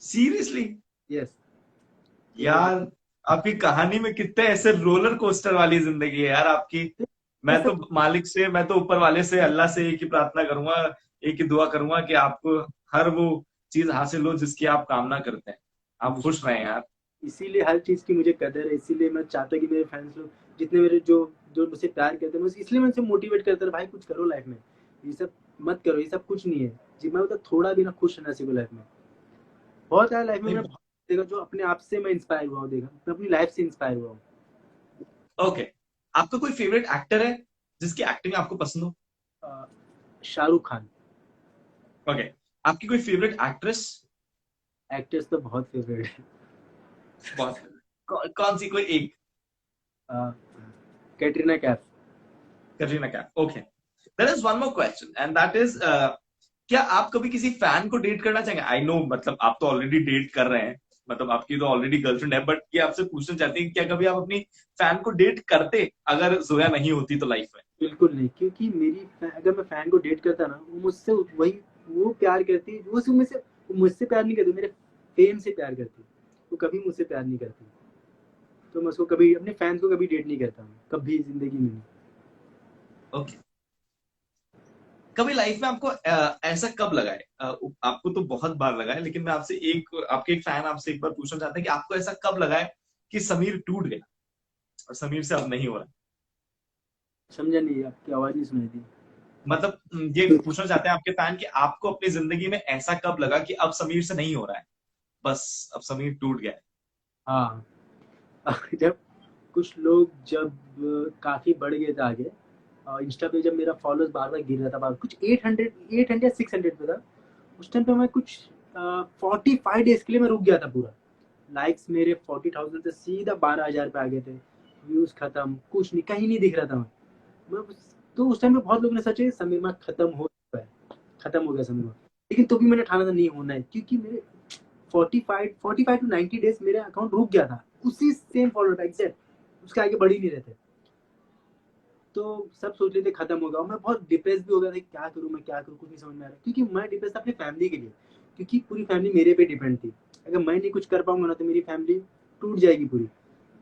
सीरियसली? यस। तो यार आपकी कहानी में कितने ऐसे रोलर कोस्टर वाली जिंदगी है यार आपकी। ये मैं सब, तो मालिक से, मैं तो ऊपर वाले से, अल्लाह से एक ही प्रार्थना करूंगा, एक ही दुआ करूंगा कि आपको हर वो चीज हासिल हो जिसकी आप कामना करते हैं। आप खुश रहें यार। इसीलिए हर चीज़ की मुझे कदर है, इसीलिए मैं चाहता हूँ कि मेरे फैंस लोग, जितने मेरे जो जो मुझसे प्यार करते हैं, इसलिए मैं उनसे मोटिवेट करता हूँ, भाई कुछ करो लाइफ में, ये सब मत करो, ये सब कुछ नहीं है। जी, मैं मतलब थोड़ा भी ना खुश रहना सीखो लाइफ में। बहुत आया लाइफ में, नहीं, मैं देखा जो अपने आप से मैं इंस्पायर हुआ हूँ, देखा मैं अपनी लाइफ से इंस्पायर हुआ हूँ। ओके, आपका कोई फेवरेट एक्टर है जिसकी एक्टिंग आपको पसंद हो? अ, शाहरुख खान। ओके, आपकी कोई फेवरेट एक्ट्रेस? एक्टर्स तो बहुत फेवरेट है। बहुत। कौन सी कोई एक? Katrina Kaif. Kareena Kaif, okay. There is one more question and that is क्या आप कभी किसी फैन को डेट करना चाहेंगे? आई नो मतलब आप तो ऑलरेडी डेट कर रहे हैं, मतलब आपकी तो ऑलरेडी गर्लफ्रेंड है, बट ये आपसे पूछना चाहते हैं कि क्या कभी आप अपनी फैन को डेट करते अगर जोया नहीं होती तो लाइफ में? बिल्कुल नहीं, क्योंकि अगर मैं फैन को डेट करता ना, वो मुझसे वही वो प्यार करती है, वो मुझसे प्यार नहीं करती, मेरे फेम से प्यार करती है। वो कभी मुझसे प्यार नहीं करती। तो मैं उसको कभी अपने फैंस को कभी डेट नहीं करता हूँ, कभी जिंदगी में नहीं। ओके। कभी लाइफ में आपको ऐसा कब लगा है, आपको तो बहुत बार लगा है, लेकिन मैं आपसे आपके एक फैन आपसे एक बार पूछना चाहते हैं कि आपको ऐसा कब लगा है कि समीर टूट गया और समीर से अब नहीं हो रहा? समझा नहीं, आपकी आवाज नहीं सुनाई दी। मतलब ये पूछना चाहते हैं आपके फैन कि आपको अपनी जिंदगी में ऐसा कब लगा कि अब समीर से नहीं हो रहा है, बस अब समीर टूट गया है? हाँ, जब कुछ लोग जब काफी बढ़ गए थे आगे, इंस्टा पे जब मेरा फॉलोअर्स बार बार गिर रहा था, बार कुछ 800 या 600 पे था। उस टाइम पे मैं कुछ 45 डेज के लिए मैं रुक गया था पूरा। लाइक्स मेरे 40,000 से सीधा 12,000 पे आ गए थे। व्यूज खत्म, कुछ नहीं, कहीं नहीं दिख रहा था तो उस टाइम पे बहुत लोगों ने सोचा समीर माँ खत्म हो चुका है, खत्म हो गया समीर माँ। लेकिन तो भी मैंने ठाना था नहीं होना है, क्योंकि मेरे 45 टू 90 डेज मेरा अकाउंट रुक गया था उसी सेम फॉलोअर पे एग्जैक्ट, उसके आगे बढ़ ही नहीं रहे थे। तो सब सोच रहे थे खत्म होगा, और मैं बहुत डिप्रेस भी हो गया था, क्या करूं मैं, क्या करूं, कुछ नहीं समझ में आ रहा, क्योंकि मैं डिप्रेस था अपनी फैमिली के लिए, क्योंकि पूरी फैमिली मेरे पे डिपेंड थी। अगर मैं नहीं कुछ कर पाऊंगा ना, तो मेरी फैमिली टूट जाएगी पूरी,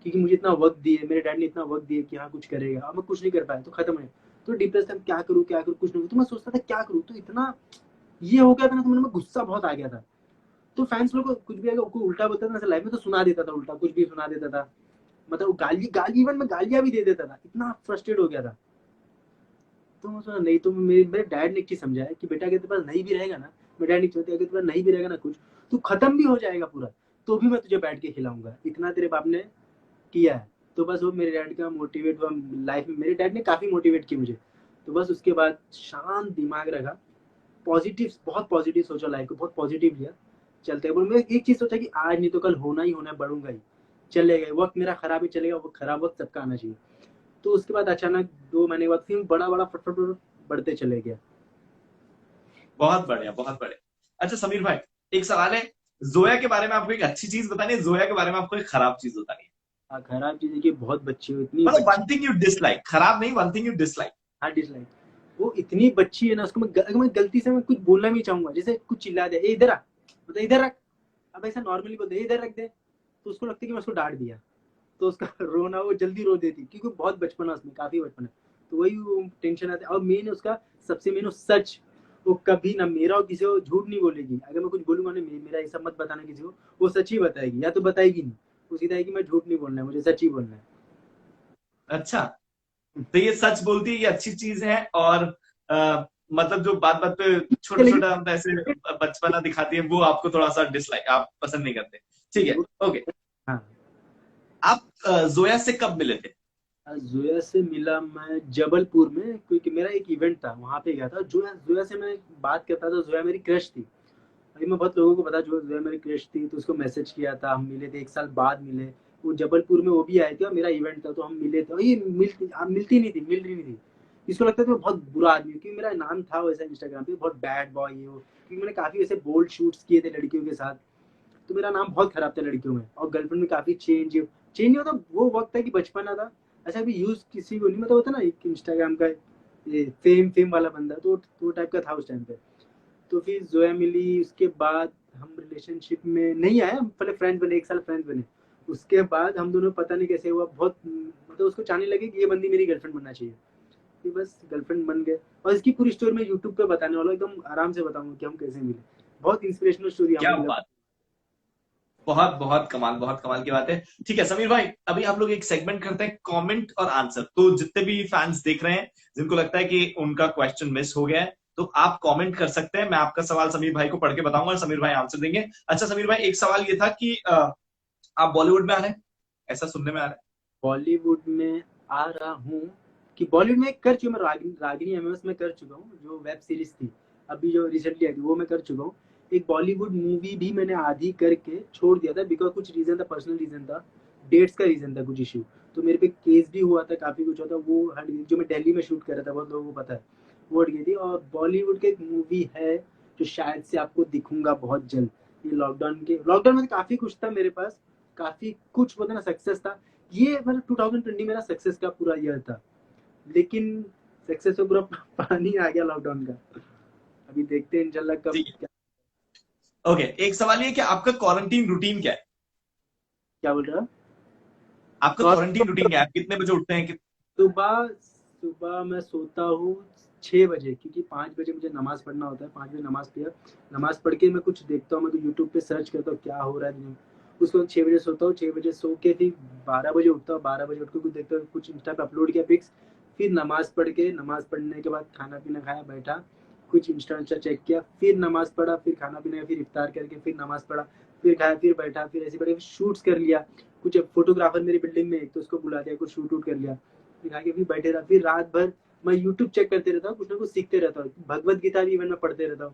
क्योंकि मुझे इतना वक्त दिए, मेरे डैड ने इतना वक्त दिया कि हाँ कुछ करेगा, अब मैं कुछ नहीं कर पाया तो खत्म है। तो डिप्रेस था, क्या करूँ क्या करूँ, कुछ नहीं, तो मैं सोचता था क्या करूँ, तो इतना ये हो गया था ना, तो मेरे में गुस्सा बहुत आ गया था। तो फैंस लोग को कुछ भी अगर कोई उल्टा बोलता था ना लाइफ में, तो सुना देता था, उल्टा कुछ भी सुना देता था, मतलब गाली गाली, इवन मैं गालियां भी दे देता था, इतना फ्रस्ट्रेट हो गया था। तो मैं सोचा नहीं, तो मेरे डैड ने एक चीज समझाया कि बेटा अगर तेरे पास नहीं भी रहेगा ना, मेरे डैड ने कहते अगर तेरे पास नहीं भी रहेगा ना कुछ, तू खत्म भी हो जाएगा पूरा, तो भी मैं तुझे बैठ के खिलाऊंगा, इतना तेरे बाप ने किया है। तो बस वो मेरे डैड का मोटिवेट हुआ लाइफ में, मेरे डैड ने काफी मोटिवेट किया मुझे। तो बस उसके बाद शांत दिमाग रखा, पॉजिटिव, बहुत पॉजिटिव सोचा, लाइफ को बहुत पॉजिटिव लिया, चलते बोल। मैं एक चीज सोचा कि आज नहीं तो कल होना ही होना है, बढ़ूंगा ही, चलेगा, वक्त मेरा खराब ही चलेगा, वो खराब वक्त सबका आना चाहिए। तो उसके बाद अचानक 2 महीने के बाद फिर बड़ा बड़ा फटफट बढ़ते चले गया। बहुत बढ़िया, बहुत बढ़िया। अच्छा समीर भाई, एक सवाल है, जोया के बारे में आपको एक अच्छी चीज बतानी है, जोया के बारे में आपको एक खराब चीज बतानी है। खराब चीज है कि बहुत बच्ची हो, इतनी मतलब बच्ची। वन थिंग यू डिसलाइक, खराब नहीं, वन थिंग यू डिसलाइक। हाँ, डिसलाइक। वो इतनी बच्ची है ना, उसको अगर मैं गलती से मैं कुछ बोलना भी चाहूंगा, जैसे कुछ चिल्ला दे, ए इधर आ, मतलब इधर रख, अब ऐसा नॉर्मली बोल दे इधर रख दे, तो उसको लगता है कि मैं उसको डांट दिया। तो उसका रोना, वो जल्दी रो देती, क्योंकि बहुत बचपन है उसमें, काफी बचपन है। तो वही वो टेंशन आता है। और मेन उसका सबसे मेन सच, वो कभी ना मेरा और किसी को झूठ नहीं बोलेगी। अगर मैं कुछ बोलूंगा ना, मेरा ये सब मत बताना किसी को, वो सच ही बताएगी, या तो बताएगी नहीं, वो सीधा है कि मैं झूठ नहीं बोलना है, मुझे सच ही बोलना है। अच्छा, तो ये सच बोलती है, ये अच्छी चीज है, और मतलब जो बात बात पे छोटा लेकिन छोटा ऐसे बचपना दिखाती है, वो आपको थोड़ा सा डिसलाइक, आप पसंद नहीं करते। ठीक है, ओके। हाँ, आप जोया से कब मिले थे? जोया से मिला मैं जबलपुर में, क्योंकि मेरा एक इवेंट था, वहां पे गया था। जोया जोया से मैं बात करता था, जोया मेरी क्रश थी। अभी मैं बहुत लोगों को पता, जो जोया मेरी क्रश थी, तो उसको मैसेज किया था, हम मिले थे, 1 साल बाद मिले। वो जबलपुर में वो भी आए थे, और मेरा इवेंट था, तो हम मिले थे, और ये मिलती नहीं थी, मिल रही नहीं थी। इसको लगता था मैं बहुत बुरा आदमी हूँ, क्योंकि मेरा नाम था वैसा इंस्टाग्राम पे, बहुत बैड बॉय ये वो, क्योंकि मैंने काफी ऐसे बोल्ड शूट्स किए थे लड़कियों के साथ। तो मेरा नाम बहुत खराब था लड़कियों में, और गर्लफ्रेंड में काफी चेंज चेंज नहीं होता। वो वक्त था कि बचपना था, ऐसा भी यूज किसी को नहीं, मतलब होता ना एक इंस्टाग्राम का ये फेम फेम वाला बंदा, तो वो टाइप का था उस टाइम पे। तो फिर जोया मिली, उसके बाद हम रिलेशनशिप में नहीं आए, हम पहले फ्रेंड बने, 1 साल फ्रेंड बने। उसके बाद हम दोनों पता नहीं कैसे हुआ, बहुत मतलब उसको चाहने लगे कि ये बंदी मेरी गर्लफ्रेंड बनना चाहिए, फिर बस गर्लफ्रेंड बन गए। और इसकी पूरी स्टोरी मैं यूट्यूब पे बताने वाला हूँ, एकदम आराम से बताऊंगा कि हम कैसे मिले। बहुत इंस्पिरेशनल स्टोरी हम क्या मतलब। बात, बहुत बहुत कमाल, बहुत कमाल की बात है। ठीक है समीर भाई, अभी हम लोग एक सेगमेंट करते हैं कमेंट और आंसर। तो जितने भी फैंस देख रहे हैं, जिनको लगता है कि उनका क्वेश्चन मिस हो गया है, तो आप कमेंट कर सकते हैं। मैं आपका सवाल समीर भाई को पढ़ के बताऊंगा और समीर भाई आंसर देंगे। अच्छा समीर भाई, एक सवाल ये था कि आप बॉलीवुड में आ रहे हैं, ऐसा सुनने में आ रहा है। बॉलीवुड में आ रहा हूँ, कि बॉलीवुड में कर चुका मैं, रागिनी एमएमएस में कर चुका हूँ, जो वेब सीरीज थी अभी जो रिसेंटली आई थी, वो मैं कर चुका हूँ। एक बॉलीवुड मूवी भी मैंने आधी करके छोड़ दिया था, बिकॉज कुछ रीजन था, पर्सनल रीजन था, डेट्स का रीजन था, कुछ इशू। तो मेरे पे केस भी हुआ था, काफी कुछ हुआ था, वो हट गई। जो मैं दिल्ली में शूट कर रहा था, बहुत लोगों को पता है, वो हट गई थी। और बॉलीवुड की एक मूवी है जो शायद से आपको दिखूंगा बहुत जल्द। ये लॉकडाउन में काफी कुछ था मेरे पास, काफी कुछ बोलते ना सक्सेस था। ये मतलब 2020 मेरा सक्सेस का पूरा ईयर था, लेकिन सक्सेस में पूरा पानी आ गया लॉकडाउन का। अभी देखते हैं इंशाल्लाह कब ठीक है। ओके, एक सवाल ये कि आपका क्वारंटीन रूटीन क्या है? क्या बोल रहा है। आपका क्वारंटीन रूटीन क्या है? आप कितने बजे उठते हैं सुबह सुबह मैं सोता हूँ 6 बजे, क्योंकि 5 बजे मुझे नमाज पढ़ना होता है। 5 बजे नमाज पढ़, नमाज पढ़ के मैं कुछ देखता हूँ, मैं तो यूट्यूब पे सर्च करता हूँ क्या हो रहा है दुनिया में। उसके बाद 6 बजे सोता हूँ, 6 बजे सो के फिर 12 बजे उठता हूँ। 12 बजे उठ के कुछ देखता हूँ, कुछ इंस्टा पे अपलोड किया पिक्स। फिर नमाज पढ़ के, नमाज पढ़ने के बाद खाना पीना खाया, बैठा, कुछ इंस्टा चेक किया, फिर नमाज पढ़ा, फिर खाना पीना, फिर इफ्तार करके फिर नमाज पढ़ा, फिर खाया, फिर बैठा, फिर ऐसे बड़े शूट्स कर लिया। कुछ फोटोग्राफर मेरी बिल्डिंग में एक, तो उसको बुला दिया, कुछ शूट वूट कर लिया, फिर आके फिर बैठे रहा। फिर रात भर मैं यूट्यूब चेक करते रहता हूँ, कुछ ना कुछ सीखते रहता हूँ। भगवत गीता भी इवन मैं पढ़ते रहता हूँ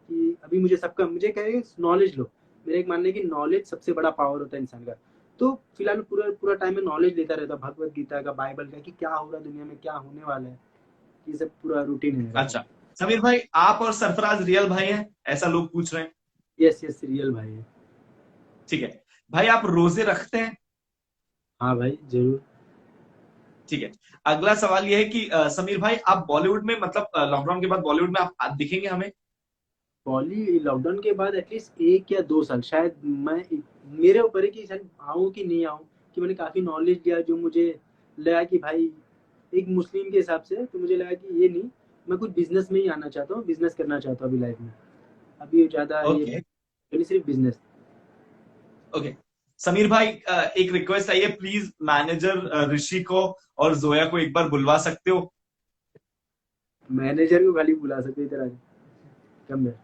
कि अभी मुझे सबका, मुझे कहे नॉलेज लो। मेरा एक मानना है कि नॉलेज सबसे बड़ा पावर होता है इंसान का। तो फिलहाल पूरा पूरा टाइम में नॉलेज लेता रहता हूँ, भगवत गीता का, बाइबल का, कि क्या हो रहा है दुनिया में, क्या होने वाला है। ये सब पूरा रूटीन है मेरा। अच्छा, समीर भाई, आप और सरफराज रियल भाई हैं, ऐसा लोग पूछ रहे हैं। यस यस, रियल भाई है। ठीक है भाई, आप रोजे रखते हैं? हाँ भाई जरूर। ठीक है। अगला सवाल यह है कि समीर भाई, आप बॉलीवुड में मतलब लॉकडाउन के बाद बॉलीवुड में आप दिखेंगे हमें? बॉली लॉकडाउन के बाद एटलीस्ट 1 या 2 साल शायद मैं, मेरे ऊपर है कि शायद आऊँ कि नहीं आऊँ। कि मैंने काफी नॉलेज लिया, जो मुझे लगा कि भाई एक मुस्लिम के हिसाब से तो मुझे लगा कि ये नहीं, मैं कुछ बिजनेस में ही आना चाहता हूँ, बिजनेस करना चाहता हूँ अभी लाइफ में। अभी ज्यादा ये ओके। नहीं, सिर्फ बिजनेस। ओके समीर भाई, एक रिक्वेस्ट है, प्लीज मैनेजर ऋषि को और जोया को एक बार बुलवा सकते हो? मैनेजर को खाली बुला सकते इधर आके, कम है।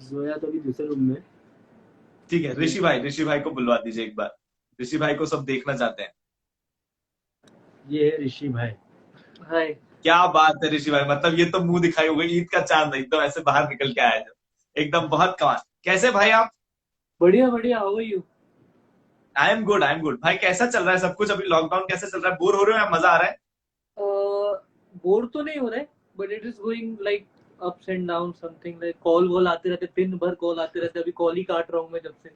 जोया तो अभी दूसरे रूम में। ठीक है, ऋषि भाई को बुलवा दीजिए एक बार। ऋषि भाई को सब देखना चाहते हैं। ये है ऋषि भाई। हाय। क्या बात है ऋषि भाई, मतलब ये तो मुंह दिखाई हो गई, ईद का चांद एकदम ऐसे बाहर निकल के आया जो, एकदम बहुत कमाल। कैसे भाई आप? बढ़िया बढ़िया, how are you. I am good, I am good. भाई कैसा चल रहा है सब कुछ? अभी लॉकडाउन कैसे चल रहा है? बोर हो रहे हो या मजा आ रहा है? बोर तो नहीं हो रहा है, but it is going like ups and down, something like call wall आते रहते, दिन भर कॉल आते रहते। अभी कॉल ही काट रहा हूँ मैं जब से।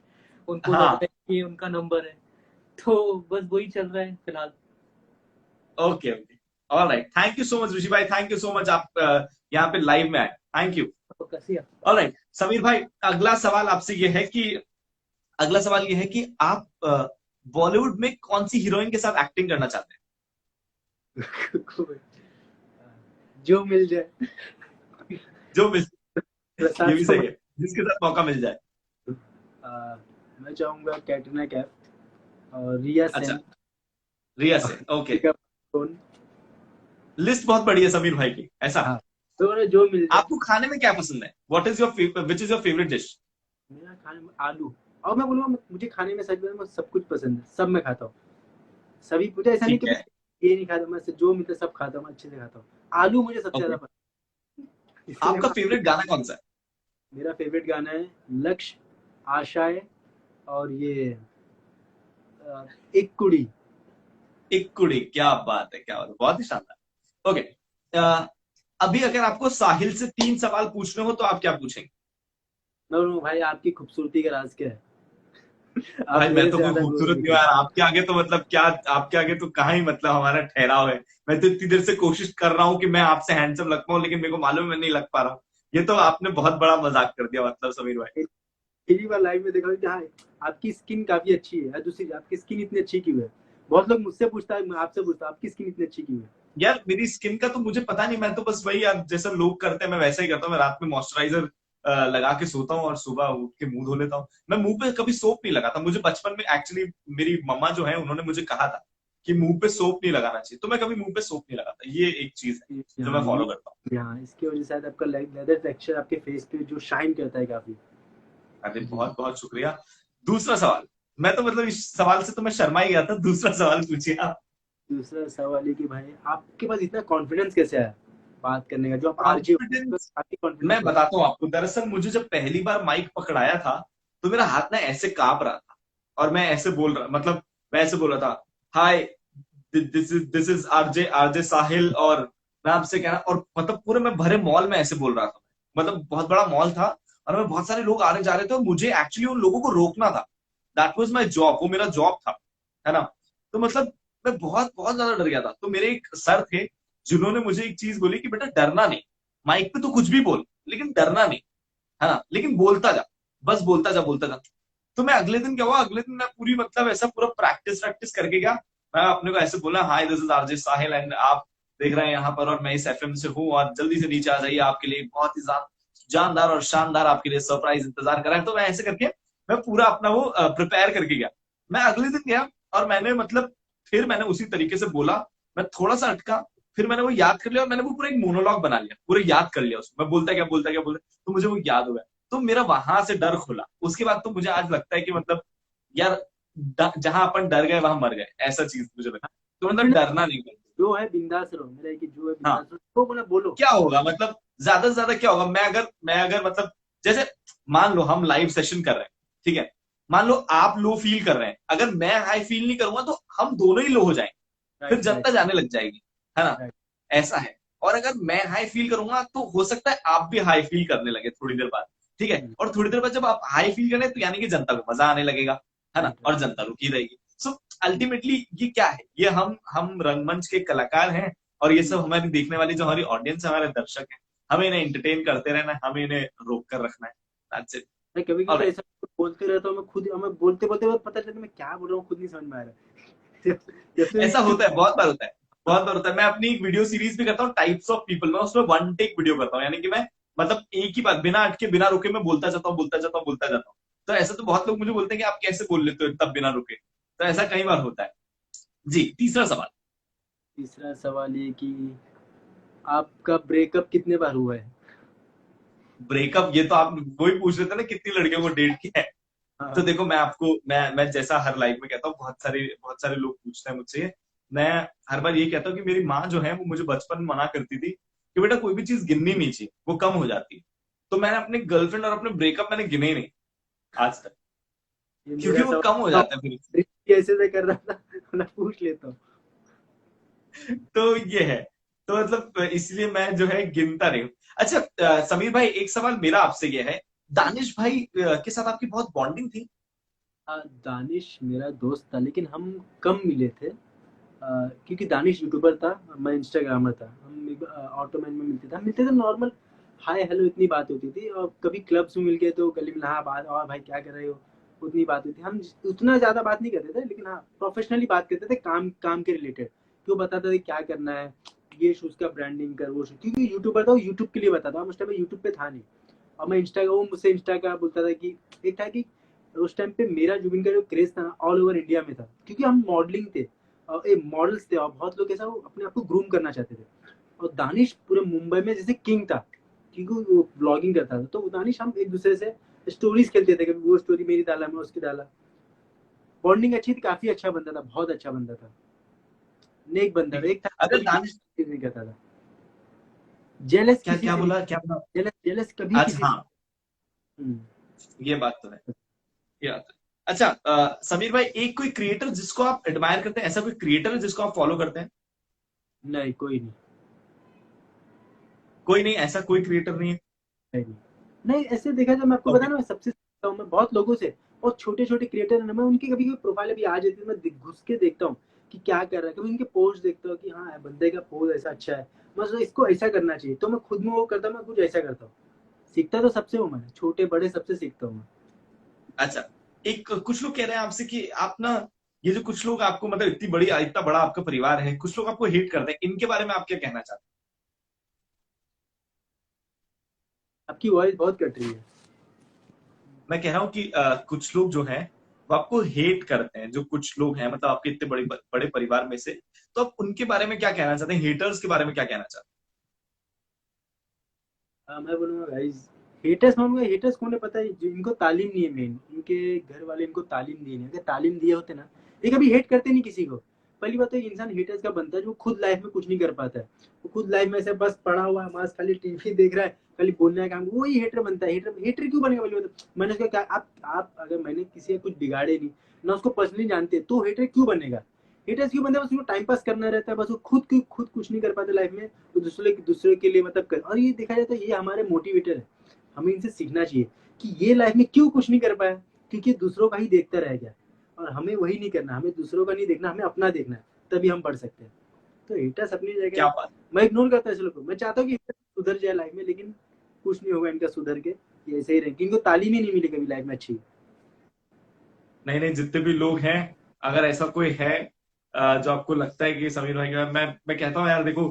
उनको लग रहा हाँ। है कि ये उनका नंबर है, तो बस वही चल रहा है फिलहाल। Okay okay. Alright, thank you so much Rishi भाई, थैंक यू सो मच, आप यहाँ पे लाइव में आए, थैंक यू। तो कैसी है। ऑलराइट समीर भाई, अगला सवाल आपसे ये है कि अगला सवाल ये है कि आप बॉलीवुड में कौन सी हीरोइन के साथ एक्टिंग करना चाहते जो मिल जाए। हैं? जो मिल, ये प्रसाद भी सही समझ। है, जिसके साथ मौका मिल जाए। मैं चाहूंगा कैटरीना कैफ और रिया अच्छा, सेन रिया और से, ओके। दीपिका पादुकोण। लिस्ट बहुत बड़ी है समीर भाई की, ऐसा? हाँ, तो जो मिल जाए। आपको खाने में क्या पसंद है? What is your which is your favourite dish? मेरा खाने में आलू। और मैं बोलूंगा मुझे खाने में सच में सब कुछ पसंद है, सब मैं खाता हूँ। सभी मुझे ऐसा नहीं ठीक कि है। बस ये नहीं खाता, मैं जो मिलता है सब खाता हूँ, मैं अच्छे से खाता हूँ। आलू मुझे सबसे ओके, ज्यादा पसंद है, इसलिए आपका मैं। फेवरेट गाना कौन सा है? मेरा फेवरेट गाना है लक्ष्य, आशाएं, और ये एक कुड़ी। एक कुड़ी, क्या बात है, क्या बात है, बहुत ही शानदार। ओके, अभी अगर आपको साहिल से 3 सवाल पूछने हो तो आप क्या पूछेंगे? नो भाई, आपकी खूबसूरती का राज क्या है। आप भाई मैं मेरे तो से कोई ज्यादा गोरे खूबसूरत नहीं दिख हूँ रहे यार, आपके आगे तो मतलब क्या, आपके आगे तो कहाँ ही मतलब हमारा ठहराव है। मैं तो इतनी देर से कोशिश कर रहा हूँ कि मैं आपसे हैंडसम लग पाऊँ, लेकिन मेरे को मालूम है मैं नहीं लग पा रहा हूँ। ये तो आपने बहुत बड़ा मजाक कर दिया मतलब समीर भाई। हैं। पहली बार लाइव में देखा कि हाँ, आपकी स्किन काफी अच्छी है। दूसरी, आपकी स्किन इतनी अच्छी क्यों है। बहुत लोग मुझसे पूछता है, मैं आपसे पूछता हूँ आपकी स्किन इतनी अच्छी क्यों है। यार मेरी स्किन का तो मुझे पता नहीं, मैं तो बस वही यार जैसा लोग करते हैं मैं वैसा ही करता हूँ। मैं रात में मॉइस्चराइजर लगा के सोता हूँ और सुबह उठ के मुंह धो लेता हूँ। मैं मुंह पे कभी सोप नहीं लगाता। मुझे बचपन में एक्चुअली मेरी मम्मा जो है उन्होंने मुझे कहा था कि मुंह पे सोप नहीं लगाना चाहिए, तो मैं कभी मुंह पे सोप नहीं लगाता। ये एक चीज है जो मैं यहाँ फॉलो ये, करता हूँ। यहाँ इसकी वजह से शायद आपका लेदर टेक्सचर आपके फेस पे जो शाइन करता है काफी। अरे जी। बहुत बहुत शुक्रिया। दूसरा सवाल, मैं तो मतलब इस सवाल से तो मैं शर्मा ही गया था। दूसरा सवाल पूछिए आप। दूसरा सवाल है कि भाई आपके पास इतना कॉन्फिडेंस कैसे आया बात करने का, जो आप आरजे हो, कॉन्फिडेंस, काफी मैं कॉन्फिडेंस है। बताता हूँ आपको। दरअसल मुझे जब पहली बार माइक पकड़ाया था तो मेरा हाथ ना ऐसे कांप रहा था, और मैं ऐसे बोल रहा, मतलब मैं ऐसे बोल रहा था, hi this is RJ RJ Sahil, और मैं आपसे कह रहा, और मतलब पूरे मैं भरे मॉल में ऐसे बोल रहा था, मतलब बहुत बड़ा मॉल था और मैं बहुत सारे लोग आ रहे जा रहे थे और मुझे एक्चुअली उन लोगों को रोकना था। दैट वाज माय जॉब, वो मेरा जॉब था, है ना। तो मतलब मैं बहुत बहुत ज्यादा डर गया था। तो मेरे एक सर थे जिन्होंने मुझे एक चीज बोली कि बेटा डरना नहीं, माइक पे तो कुछ भी बोल लेकिन डरना नहीं, है ना, लेकिन बोलता जा, बस बोलता जा बोलता जा। तो मैं अगले दिन क्या हुआ, अगले दिन मैं पूरी मतलब ऐसा पूरा प्रैक्टिस प्रैक्टिस करके गया। मैं अपने को ऐसे बोला, हाय this is RJ Sahil and आप देख रहे हैं यहाँ पर और मैं इस एफएम से हूँ और जल्दी से नीचे आ जाइए, आपके लिए बहुत ही जानदार और शानदार आपके लिए सरप्राइज इंतजार कर रहा है। तो मैं ऐसे करके मैं पूरा अपना वो प्रिपेयर करके गया। मैं अगले दिन गया और मैंने मतलब फिर मैंने उसी तरीके से बोला। मैं थोड़ा सा अटका, फिर मैंने वो याद कर लिया और मैंने वो पूरा एक मोनोलॉग बना लिया, पूरा याद कर लिया उसमें, मैं बोलता क्या बोलता क्या बोलता, तो मुझे वो याद हो गया। तो मेरा वहां से डर खुला। उसके बाद तो मुझे आज लगता है कि मतलब यार जहां अपन डर गए वहां मर गए, ऐसा चीज मुझे लगता है। तो मतलब कॉन्फिडेंस डरना नहीं है। जो है बिंदास रहो, मेरा है कि जो है हाँ, बिंदास रहो, तो बोला बोलो। क्या होगा मतलब ज्यादा से ज्यादा क्या होगा, मैं अगर मतलब जैसे मान लो हम लाइव सेशन कर रहे हैं, ठीक है, मान लो आप लो फील कर रहे हैं, अगर मैं हाई फील नहीं करूंगा तो हम दोनों ही लो हो जाएंगे, फिर राइट राइट जनता जाने लग जाएगी, है ना। राइट। ऐसा है। और अगर मैं हाई फील करूंगा तो हो सकता है आप भी हाई फील करने लगे थोड़ी देर बाद, ठीक है, और थोड़ी देर बाद जब आप हाई फील करें तो यानी कि जनता को मजा आने लगेगा, है ना, राइट और राइट। जनता रुकी रहेगी। सो अल्टीमेटली ये क्या है, ये हम रंगमंच के कलाकार हैं और ये सब हमारी देखने वाली जो हमारी ऑडियंस है, हमारे दर्शक हैं, हमें इन्हें एंटरटेन करते रहना है, हमें इन्हें रोक कर रखना है। That's it. मैं कभी कभी तो ऑलराइट। ऐसा बोलते रहता हूँ, मैं खुद मैं बोलते बोलते पता चलता है मैं क्या बोल रहा हूँ, खुद नहीं समझ में आ रहा है। जब से ऐसा चुप। होता है, बहुत बार होता है, बहुत बार होता है। मैं अपनी एक वीडियो सीरीज भी करता हूँ, टाइप्स ऑफ पीपल में, उसमें वन टेक वीडियो करता हूँ, यानी कि मैं मतलब एक ही बात बिना अटके बिना रुके मैं बोलता जाता हूँ बोलता जाता हूँ बोलता जाता हूँ। तो ऐसा तो बहुत लोग मुझे बोलते हैं कि आप कैसे बोल लेते हो तब बिना रुके, तो ऐसा कई बार होता है। जी, तीसरा सवाल। तीसरा सवाल ये कि आपका ब्रेकअप कितने बार हुआ है? ब्रेकअप, ये तो आप वही पूछ रहे थे ना कितनी लड़कियों को डेट किया है। तो हाँ। देखो मैं आपको मैं जैसा हर लाइफ में कहता हूँ, बहुत सारे लोग पूछते हैं मुझसे, मैं हर बार ये कहता हूँ कि मेरी माँ जो है वो मुझे बचपन में मना करती थी कि बेटा कोई भी चीज गिननी नहीं चाहिए, वो कम हो जाती है। तो मैंने अपने गर्लफ्रेंड और अपने ब्रेकअप मैंने गिने ही नहीं आज तक, ये क्योंकि मेरा वो कम हो सवाल जाता है फिर। कैसे से कर रहा था, मैं पूछ लेता हूँ। तो ये है। तो मतलब इसलिए मैं जो है गिनता नहीं हूँ। अच्छा, समीर भाई एक सवाल मेरा आपसे ये है, दानिश भाई के साथ आपकी बहुत बॉन्डिंग थी। दानिश मेरा दोस्त था लेकिन हम कम मिले थे। क्योंकि दानिश यूट्यूबर था, मैं इंस्टाग्रामर था। हम ऑटो मैन में मिलते थे नॉर्मल, हाय हेलो इतनी बात होती थी। और कभी क्लब्स में मिल गए तो गली में हाँ बात, और भाई क्या कर रहे हो, उतनी बात होती थी। हम उतना ज़्यादा बात नहीं करते थे, लेकिन हाँ प्रोफेशनली बात करते थे, काम काम के रिलेटेड। तो वो बताता था क्या करना है, ये शूज़ का ब्रांडिंग कर, वो शूज़, क्योंकि यूट्यूबर था, वो यूट्यूब के लिए बताता। हम उस टाइम यूट्यूब पे था नहीं। और मैं इंस्टा, वो मुझसे इंस्टा का बोलता था कि एक था कि उस टाइम पे मेरा जुबिन का जो क्रेज था ना ऑल ओवर इंडिया में था, क्योंकि हम मॉडलिंग थे और मॉडल्स थे, और बहुत लोग ऐसा वो अपने आप को ग्रूम करना चाहते थे। और दानिश पूरे मुंबई में जैसे किंग था, क्योंकि वो ब्लॉगिंग करता था। तो दानिश हम एक दूसरे से स्टोरीज खेलते थे, कभी वो स्टोरी मेरी डाला, मैं उसकी डाला। बॉन्डिंग अच्छी थी, काफी अच्छा बंदा था, बहुत अच्छा बंदा था, नेक बंदा था। ठीक है। एक था अगर कभी दानिश, किसी नहीं करता था, जेलस क्या किसी क्या से नहीं, बोला क्या बोला। जेलस जेलस कभी अच्छा किसी से। हाँ, हम्म। ये बात तो है, ये बात है। अच्छा, समीर भाई एक कोई क्रिएटर जिसको आप एडमायर करते हैं, ऐसा कोई क्रिएटर है जिसको आप फॉलो करते हैं। नहीं कोई नहीं। कोई नहीं, ऐसा कोई क्रिएटर नहीं है। नहीं नहीं, ऐसे देखा जाए, मैं आपको बता ओके। ना, मैं सबसे सीखता हूँ, मैं बहुत लोगों से। और छोटे छोटे क्रिएटर है ना, मैं उनकी कभी कभी प्रोफाइल अभी आ जाती है, मैं घुस के देखता हूँ कि क्या कर रहा है। कभी उनके पोस्ट देखता हूँ कि हाँ बंदे का पोज ऐसा अच्छा है, मैं सोचता हूँ, इसको ऐसा करना चाहिए। तो मैं खुद में वो करता हूँ, मैं कुछ ऐसा करता हूँ। सीखता तो सबसे हूँ मैं, छोटे बड़े सबसे सीखता हूँ मैं। अच्छा, एक कुछ लोग कह रहे हैं आपसे कि आप ना, ये जो कुछ लोग आपको मतलब इतना बड़ा आपका परिवार है, कुछ लोग आपको हेट करते हैं, इनके बारे में आप क्या कहना चाहते आपकी वॉइस बहुत कट रही है। हैं। मैं कह रहा हूँ कि कुछ लोग जो हैं वो आपको हेट करते हैं, जो कुछ लोग हैं मतलब आपके इतने बड़े बड़े परिवार में से, तो आप उनके बारे में क्या कहना चाहते हैं, हेटर्स के बारे में क्या कहना चाहते मैं बोलूंगा गाइस, हेटर्स मानूंगा, हेटर्स कौन है पता है, जो इनको तालीम नहीं है, मेन इनके घर वाले इनको तालीम दिए नहीं। अगर तालीम दिए होते ना, ये कभी हेट करते नहीं किसी को। पहली बात तो इंसान हेटर्स का बनता है जो खुद लाइफ में कुछ नहीं कर पाता है। वो खुद लाइफ में से बस पड़ा हुआ है, मस्त खाली टीवी देख रहा है, खाली बोलने का काम, वही हेटर बनता है। हेटर हेटर क्यों बनेगा पहली बात तो। मैंने उसका क्या, आप अगर मैंने किसी का कुछ बिगाड़े नहीं ना, उसको पर्सनली जानते, तो हेटर क्यों बनेगा। हेटर्स क्यों बनते हैं? बस उनको टाइम पास करना रहता है, बस वो खुद कुछ नहीं कर पाते लाइफ में, वो दूसरे के लिए मतलब कर, और ये देखा जाता है ये हमारे मोटिवेटर है, हमें इनसे सीखना चाहिए कि ये लाइफ में क्यों कुछ नहीं कर पाया, क्योंकि दूसरों का ही देखता रह गया, और हमें वही नहीं करना, हमें दूसरों का नहीं देखना, हमें अपना देखना है, तभी हम बढ़ सकते हैं। तो हेटर्स अपनी जगह क्या है, बात। मैं इग्नोर करता हूँ ऐसे लोगों को, मैं चाहता हूँ कि haters सुधर जाए लाइफ में, लेकिन कुछ नहीं होगा इनका सुधर के, ये ऐसे ही रहे, इनको तालीम ही नहीं मिली कभी लाइफ में अच्छी। नहीं नहीं, जितने भी लोग हैं, अगर ऐसा कोई है जो आपको लगता है कि समीर भाई के बारे में, मैं कहता हूँ यार देखो,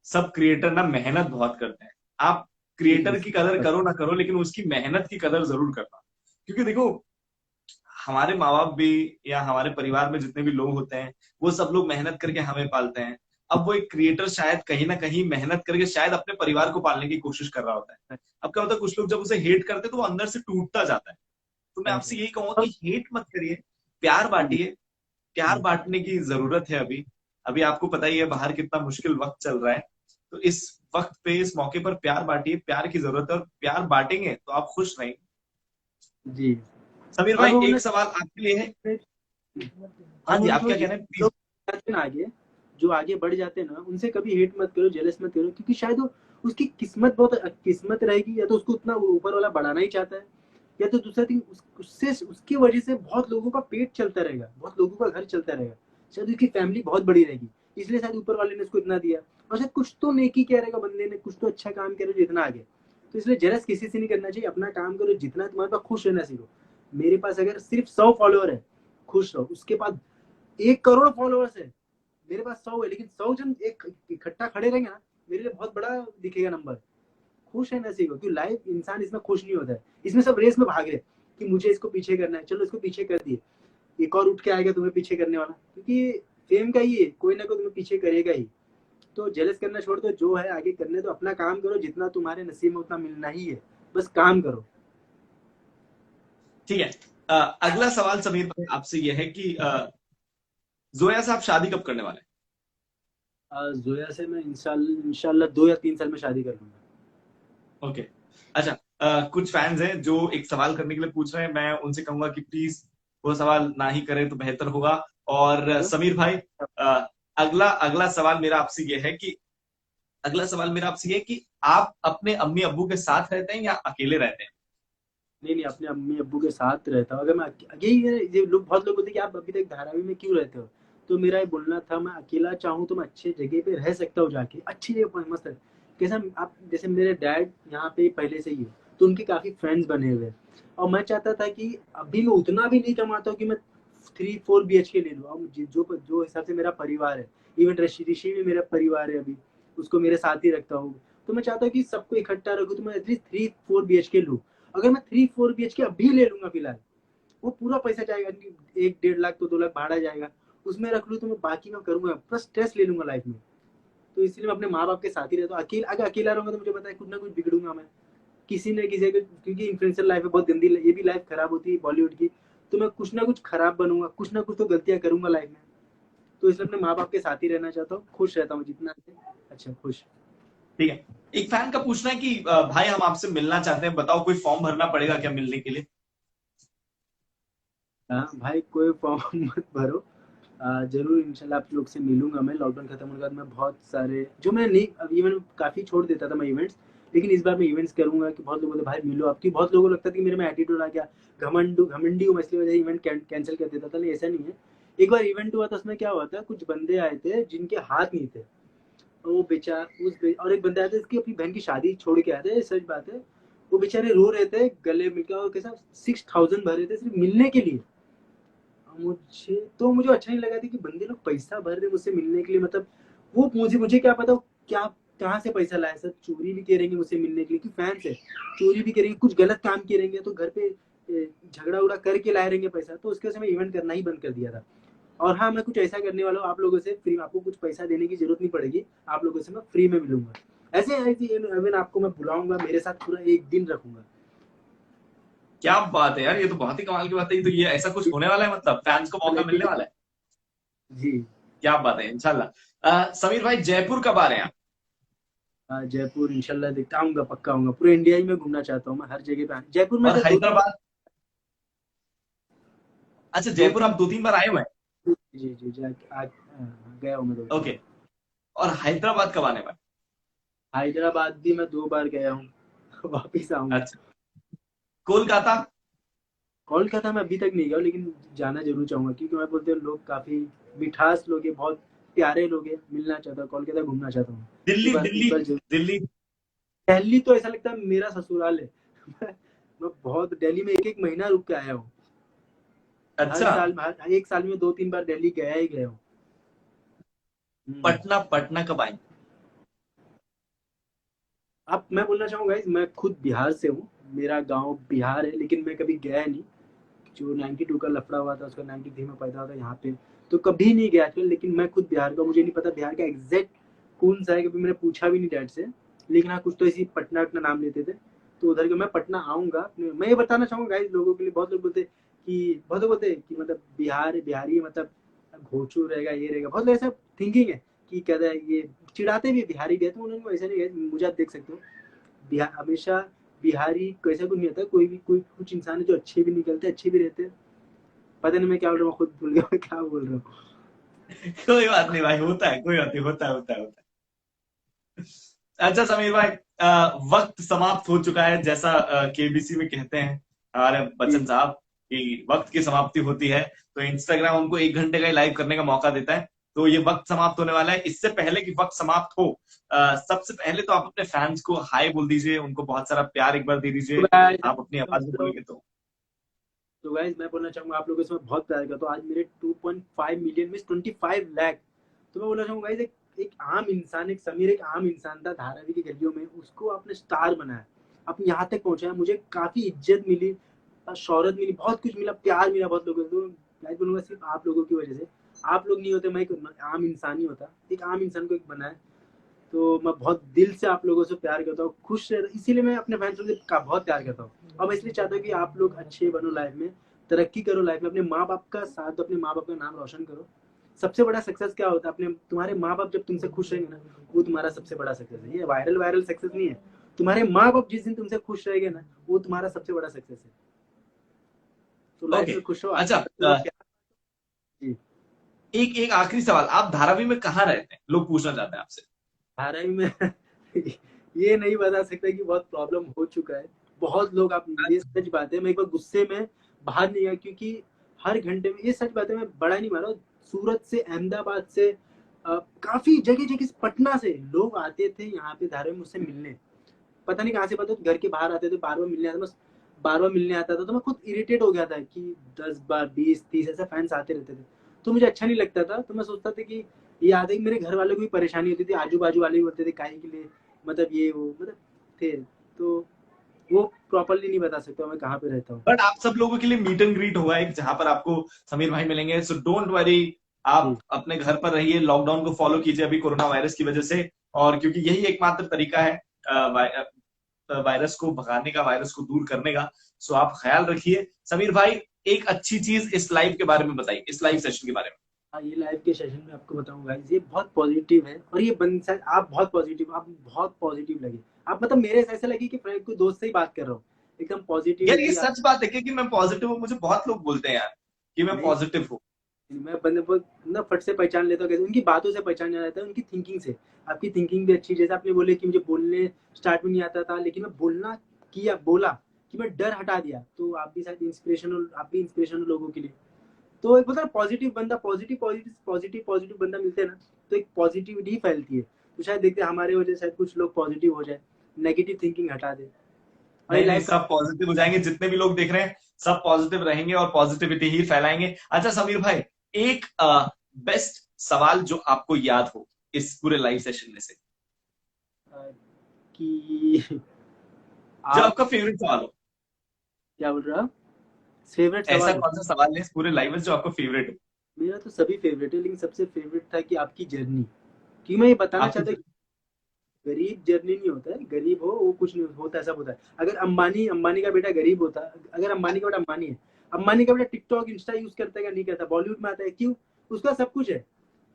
सब क्रिएटर ना मेहनत बहुत करते हैं। आप जी जी क्रिएटर की कदर करो ना करो, लेकिन उसकी मेहनत की कदर जरूर करना। क्योंकि देखो, हमारे माँ बाप भी या हमारे परिवार में जितने भी लोग होते हैं, वो सब लोग मेहनत करके हमें पालते हैं। अब वो एक क्रिएटर शायद कहीं ना कहीं मेहनत करके शायद अपने परिवार को पालने की कोशिश कर रहा होता है। अब क्या होता है, कुछ लोग जब उसे हेट करते हैं तो वो अंदर से टूटता जाता है। तो मैं आपसे यही कहूंगा कि हेट मत करिए, प्यार जी बांटिए। प्यार बांटने की जरूरत है अभी। अभी आपको पता ही है बाहर कितना मुश्किल वक्त चल रहा है। तो इस वक्त पे, इस मौके पर प्यार बांटिए, प्यार की जरूरत है, और प्यार बांटेंगे तो आप खुश रहेंगे। जी। समीर और भाई, मैं एक बोलना सवाल आपके लिए है। हाँ और जी, बोलना आप चाहूंगा क्या कह रहे हैं जितने प्लीज। लोग जाते हैं ना आगे, जो आगे बढ़ जाते हैं ना, उनसे कभी हेट मत करो, जेलस मत करो, क्योंकि शायद वो उसकी किस्मत रहेगी, या तो उसको उतना वो ऊपर वाला बढ़ाना ही चाहता है, या तो दूसरा थिंग उससे उसकी वजह से बहुत लोगों का पेट चलता रहेगा, बहुत लोगों का घर चलता रहेगा, शायद उसकी फैमिली बहुत बड़ी रहेगी, इसलिए शायद ऊपर वाले ने उसको इतना दिया, और शायद कुछ तो नेकी कह रहेगा बंदे ने, कुछ तो अच्छा काम करे जो इतना आगे। तो इसलिए जेलस किसी से नहीं करना चाहिए, अपना काम करो, जितना तुम्हारे पास खुश रहना सीखो। मेरे पास अगर सिर्फ 100 फॉलोअर है, खुश रहो, उसके बाद 1 करोड़ फॉलोअर्स है, मेरे पास 100 है, लेकिन 100 जन एक इकट्ठा खड़े रहेंगे ना, मेरे लिए बहुत बड़ा दिखेगा नंबर। खुश है ना सीखो, क्योंकि लाइफ इंसान इसमें खुश नहीं होता है, इसमें सब रेस में भाग रहे कि मुझे इसको पीछे करना है, चलो इसको पीछे कर दिए, एक और उठ के आएगा तुम्हें पीछे करने वाला, क्योंकि फेम का ही है, कोई ना कोई तुम्हें पीछे करेगा ही। तो जेलस करना छोड़ दो, जो है आगे करने दो, अपना काम करो, जितना तुम्हारे नसीब में उतना मिलना ही है, बस काम करो। ठीक है। अगला सवाल समीर भाई आपसे यह है कि जोया से आप शादी कब करने वाले जोया से मैं इंशाल्लाह 2 या 3 साल में शादी कर लूंगा। हैं? ओके। अच्छा, कुछ फैंस हैं जो एक सवाल करने के लिए पूछ रहे हैं, मैं उनसे कहूंगा कि प्लीज वो सवाल ना ही करें तो बेहतर होगा। और क्यों? समीर भाई, अ, अगला अगला सवाल मेरा आपसे ये है कि अगला सवाल मेरा आपसे ये है कि आप अपने अम्मी अब्बू के साथ रहते हैं या अकेले रहते हैं? नहीं नहीं, अपने अम्मी अब्बू के साथ रहता हूँ, अगर मैं यही है, ये लोग बहुत लोग बोलते हैं कि आप अभी तक धारावी में क्यों रहते हो, तो मेरा ये बोलना था, मैं अकेला चाहूँ तो मैं अच्छे जगह पे रह सकता हूँ, जाके अच्छी जगह पर मस्त है। कैसा आप, जैसे मेरे डैड यहाँ पे पहले से ही है, तो उनके काफी फ्रेंड्स बने हुए हैं, और मैं चाहता था कि अभी मैं उतना भी नहीं कमाता हूँ कि मैं 3-4 BHK ले लूँ, अब जो जो हिसाब से मेरा परिवार है, इवन ऋषि ऋषि भी मेरा परिवार है अभी, उसको मेरे साथ ही रखता हूँ, तो मैं चाहता हूँ कि सबको इकट्ठा रखूँ, तो मैं एटलीस्ट 3-4 BHK लूँ। अगर मैं 3-4 BHK अभी ले लूंगा फिलहाल, वो पूरा पैसा जाएगा, 1-1.5 लाख तो 2 लाख भाड़ा जाएगा, उसमें रख लूँ तो मैं बाकी मैं करूंगा, प्लस स्ट्रेस ले लूंगा लाइफ में। तो इसलिए मैं अपने माँ बाप के साथ ही रहता हूँ, अगर अकेला रहूंगा तो मुझे पता है कुछ ना कुछ बिगड़ूंगा मैं, किसी न किसी का, क्योंकि इन्फ्लुएंसर लाइफ है बहुत गंदी, ये भी लाइफ खराब होती है बॉलीवुड की, तो मैं कुछ ना कुछ खराब बनूंगा, कुछ ना कुछ तो गलतियां करूंगा लाइफ में। तो इसलिए अपने माँ बाप के साथ ही रहना चाहता हूँ, खुश रहता हूँ जितना अच्छा खुश। ठीक है। एक फैन का पूछना है कि भाई हम आपसे मिलना चाहते हैं, बताओ कोई फॉर्म भरना पड़ेगा क्या मिलने के लिए? हाँ भाई, कोई फॉर्म मत भरो, जरूर इंशाल्लाह आप लोग से मिलूंगा मैं, लॉकडाउन खत्म होने के बाद मैं बहुत सारे जो मैं नहीं, अब इवन काफी छोड़ देता था मैं इवेंट्स, लेकिन इस बार मैं इवेंट्स करूंगा, कि बहुत लोग बोलते भाई मिलो आपकी, बहुत लोगों को लगता था कि मेरे में एटीट्यूड आ गया, घमंडी हूँ मैं, इसलिए वजह इवेंट कैंसिल कर देता था, नहीं ऐसा नहीं है। एक बार इवेंट हुआ था, उसमें क्या हुआ था, कुछ बंदे आए थे जिनके हाथ नहीं थे, और वो और एक बंदा आया था जिसकी अपनी बहन की शादी छोड़ के आए थे, सच बात है, वो बेचारे रो रहे थे गले मिलकर, और कैसा 6,000 भर रहे थे सिर्फ मिलने के लिए। मुझे अच्छा नहीं लगा था कि बंदे लोग पैसा भर रहे मुझसे मिलने के लिए, मतलब वो मुझे क्या पता क्या कहाँ से पैसा लाया, सर चोरी भी करेंगे मुझसे मिलने के लिए, कि फैंस है, चोरी भी करेंगे, कुछ गलत काम करेंगे, तो घर पे झगड़ा उगड़ा करके लाए रहेंगे पैसा, तो उसके वजह से मैं इवेंट करना ही बंद कर दिया था। और हाँ, मैं कुछ ऐसा करने वाला हूँ, आप लोगों से फ्री, आपको कुछ पैसा देने की जरूरत नहीं पड़ेगी, आप लोगों से मैं फ्री में मिलूंगा, ऐसे ऐसे इवेंट आपको मैं बुलाऊंगा, मेरे साथ पूरा एक दिन रखूंगा। क्या बात है यार, ये तो बहुत ही कमाल की बात है। ये तो ये ऐसा कुछ होने वाला है, मतलब फैंस को मौका मिलने वाला है। जी। क्या बात है, इंशाल्लाह। समीर भाई, जयपुर कब आ रहे हैं आप? जयपुर इंशाल्लाह देखता आऊंगा, पक्का आऊंगा, पूरे इंडिया ही में घूमना चाहता हूँ मैं, हर जगह पे जयपुर में और से 2-3 बार। हैदराबाद? अच्छा, दो जयपुर तीन आप 2-3 बार आए हुए हैं? जी जी जी गया हूँ मैं 2 ओके। और हैदराबाद कब आने वाले? हैदराबाद भी मैं 2 बार गया हूँ वापिस आऊंगा। अच्छा। कोलकाता? कोलकाता में अभी तक नहीं गया हूँ, लेकिन जाना जरूर चाहूंगा, क्योंकि मैं बोलते हैं लोग काफी मिठास लोग हैं, बहुत प्यारे लोग हैं, मिलना चाहता हूँ, कोलकाता घूमना चाहता हूँ। दिल्ली? एक दिल्ली? बार जरूर। दिल्ली? दिल्ली तो ऐसा लगता है मेरा ससुराल है मैं बहुत दिल्ली में एक एक महीना रुक के आया हूँ। अच्छा। हर एक साल में 2-3 बार दिल्ली गया ही गया हूँ। हम्म। पटना? पटना कब आएंगे? अब मैं बोलना चाहूंगा guys, मैं खुद बिहार से हूँ, मेरा गांव बिहार है, लेकिन मैं कभी गया नहीं। जो 92 का लफड़ा हुआ था, उसका 93 में पैदा हुआ था यहाँ पे, तो कभी नहीं गया आजकल। लेकिन मैं खुद बिहार का, मुझे नहीं पता बिहार का एग्जैक्ट कौन सा है, कभी मैंने पूछा भी नहीं डैड से। लेकिन हाँ, कुछ तो इसी पटना अपना नाम लेते थे। तो उधर का मैं पटना आऊंगा। मैं ये बताना चाहूंगा गाइस लोगों के लिए, बहुत लोग बोलते हैं कि, बहुत लोग बोलते हैं कि मतलब बिहार बिहारी मतलब घोचू रहेगा, ये रहेगा, बहुत लोग ऐसा थिंकिंग है कि कहता है ये, चिढ़ाते भी बिहारी गए, तो उन्होंने वैसा नहीं गए। मुझे आप देख सकते हो, बिहार हमेशा, बिहारी कैसा कुछ नहीं होता, कोई भी कोई कुछ इंसान है जो अच्छे भी निकलते, अच्छे भी रहते हैं। पता नहीं मैं क्या बोल रहा हूँ, खुद भूल गया मैं क्या बोल रहा हूँ। कोई बात नहीं भाई, होता है, कोई बात नहीं, होता है, होता है, होता है। अच्छा समीर भाई, वक्त समाप्त हो चुका है, जैसा केबीसी में कहते हैं हमारे जी बच्चन साहब कि वक्त की समाप्ति होती है। तो इंस्टाग्राम हमको 1 घंटे का ही लाइव करने का मौका देता है। तो ये वक्त समाप्त होने वाला है। इससे पहले कि वक्त समाप्त हो, सबसे पहले तो आप अपने फैंस को हाय बोल दीजिए, उनको बहुत सारा प्यार एक बार दे तो दीजिए। गाइस आप अपनी आवाज में बोलेंगे तो। मैं बोलना चाहूंगा आप लोगों से, मैं बहुत प्यार करता हूँ। आज मेरे 2.5 मिलियन में 25 लाख। तो मैं बोलना चाहूंगा गाइस, एक आम इंसान, एक समीर एक आम इंसान था धारावी की गलियों में, उसको आपने स्टार बनाया, आप यहाँ तक पहुंचाया, मुझे काफी इज्जत मिली, शोहरत मिली, बहुत कुछ मिला, प्यार मिला बहुत लोगों से। तो गाइस बोलूंगा सिर्फ आप लोगों की वजह से, आप लोग नहीं होते मैं एक आम इंसान ही होता, एक आम इंसान को एक बनाया। तो मैं बहुत दिल से आप लोगों से प्यार करता हूँ, खुश रह, इसीलिए मैं अपने फैंस से बहुत प्यार करता हूँ। और मैं इसलिए चाहता हूँ कि आप लोग अच्छे बनो लाइफ में, तरक्की करो लाइफ में, अपने माँ बाप का साथ दो, अपने माँ बाप का नाम रोशन करो। सबसे बड़ा सक्सेस क्या होता है, अपने तुम्हारे माँ बाप जब तुमसे खुश रहेंगे ना, वो तुम्हारा सबसे बड़ा सक्सेस है। ये वायरल वायरल सक्सेस नहीं है, तुम्हारे माँ बाप जिस दिन तुमसे खुश रहेंगे ना, वो तुम्हारा सबसे बड़ा सक्सेस है। तो लाइफ ओके। में खुश हो, अच्छा, आगे बढ़ते रहो, प्यार। जी। एक एक आखिरी सवाल, आप धारावी में कहाँ रहते हैं, लोग पूछना चाहते हैं आपसे। धारावी में ये नहीं बता सकता कि बहुत प्रॉब्लम हो चुका है, बहुत लोग, आप, ये सच बात है, मैं एक बार गुस्से में बाहर नहीं गया, क्योंकि हर घंटे में, ये सच बात है, मैं बड़ा नहीं मारा, सूरत से, अहमदाबाद से, काफी जगह जगह से, पटना से लोग आते थे यहाँ पे धारावी में मुझसे मिलने। पता नहीं कहाँ से, पता, घर के बाहर आते थे, बार बार मिलने आता, बस बार बार मिलने आता था। तो मैं खुद इरिटेट हो गया था कि 10 बार 20 30 ऐसे फैंस आते रहते थे, तो मुझे अच्छा नहीं लगता था। तो मैं सोचता था कि ये आते, मेरे घर वालों को भी परेशानी होती थी, आजू बाजू वाले भी बोलते थे काहे के लिए, मतलब ये वो मतलब थे। तो वो प्रॉपरली नहीं बता सकता मैं कहाँ पे रहता हूँ। बट आप सब लोगों के लिए मीट एंड ग्रीट होगा एक, जहां पर आपको समीर भाई मिलेंगे, सो डोंट वरी। आप जी अपने घर पर रहिए, लॉकडाउन को फॉलो कीजिए अभी कोरोना वायरस की वजह से। और क्योंकि यही एकमात्र तरीका है वायरस को भगाने का, वायरस को दूर करने का। सो आप ख्याल रखिए समीर भाई। एक अच्छी चीज इस लाइव के बारे में बताइए, इस लाइव सेशन के बारे में। हाँ, ये लाइव के सेशन में आपको बताऊंगा, ये बहुत पॉजिटिव है, और ये बन शायद आप बहुत पॉजिटिव, आप बहुत पॉजिटिव लगे, आप मतलब मेरे से ऐसा लगे कि फ्रेंड को, दोस्त से ही बात कर रहा हूँ, एकदम यार ये पॉजिटिविटी आप। सच बात है कि मैं पॉजिटिव हूँ, मुझे बहुत लोग बोलते हैं यार कि मैं नहीं, पॉजिटिव हूँ। मैं बंदे को ना फट से पहचान लेता हूँ, कैसे उनकी बातों से पहचान जाता है, उनकी थिंकिंग से। आपकी थिंकिंग भी अच्छी, जैसे आपने बोले कि मुझे बोलने स्टार्ट में नहीं आता था, लेकिन मैं बोलना किया, बोला कि मैं डर हटा दिया, तो आप भी शायद इंस्पिरेशनल, आप भी इंस्पिरेशनल लोगों के लिए। तो एक मतलब पॉजिटिव बंदा, पॉजिटिव पॉजिटिव पॉजिटिव पॉजिटिव बंदा मिलते हैं ना, तो एक पॉजिटिविटी फैलती है। तो शायद देखते हैं हमारे वजह से शायद कुछ लोग पॉजिटिव हो जाए, नेगेटिव थिंकिंग हटा दे, और ये नहीं नहीं, लाइफ का। सब पॉजिटिव हो जाएंगे, जितने भी लोग देख रहे हैं सब पॉजिटिव रहेंगे और पॉजिटिविटी ही फैलाएंगे। अच्छा समीर भाई, एक बेस्ट सवाल जो आपको याद हो इस पूरे लाइव सेशन में से, कि जो आप आपका फेवरेट सवाल हो। क्या बोल रहे हो, फेवरेट ऐसा सवाल हो। कौन सा सवाल है इस पूरे लाइव में जो आपका फेवरेट हो? मेरा तो सभी फेवरेट है, लेकिन सबसे फेवरेट था कि आपकी जर्नी, कि मैं ये बताना आपकी चाहता हूँ, गरीब जर्नी नहीं होता है, गरीब हो वो कुछ नहीं होता, ऐसा होता है। अगर अंबानी, अंबानी का बेटा गरीब होता, अगर अंबानी का बेटा अंबानी है, अंबानी का बेटा टिकटॉक इंस्टा यूज करता है क्या, नहीं करता, बॉलीवुड में आता है क्यों, उसका सब कुछ है।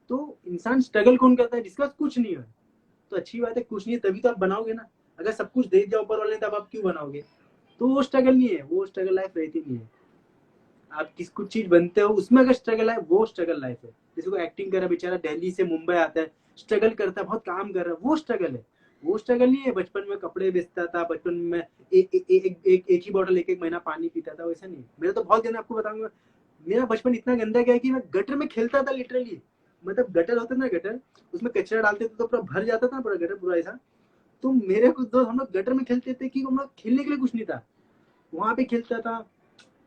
तो इंसान स्ट्रगल कौन करता है, जिसका कुछ नहीं है। तो अच्छी बात है, कुछ नहीं है तभी तो आप बनाओगे ना, अगर सब कुछ दे दिया ऊपर वाले ने, तब आप क्यों बनाओगे। तो वो स्ट्रगल नहीं है, वो स्ट्रगल लाइफ रहती नहीं है। आप किस कुछ चीज बनते हो उसमें अगर स्ट्रगल है, वो स्ट्रगल लाइफ है। जैसे कोई एक्टिंग कर रहा है बेचारा, दिल्ली से मुंबई आता है, स्ट्रगल करता है, बहुत काम कर रहा है, वो स्ट्रगल है। वो स्ट्रगल नहीं है बचपन में कपड़े बेचता था, बचपन में एक ही बॉटल एक महीना पानी पीता था, वैसा नहीं। मेरा तो बहुत गंदा, आपको बताऊंगा, मेरा बचपन इतना गंदा गया कि मैं गटर में खेलता था लिटरली। मतलब गटर होता था ना, गटर, उसमें कचरा डालते थे तो पूरा भर जाता था पूरा गटर, पूरा ऐसा। तो मेरे कुछ दोस्त हम लोग गटर में खेलते थे कि हम लोग खेलने के लिए कुछ नहीं था, वहां पे खेलता था।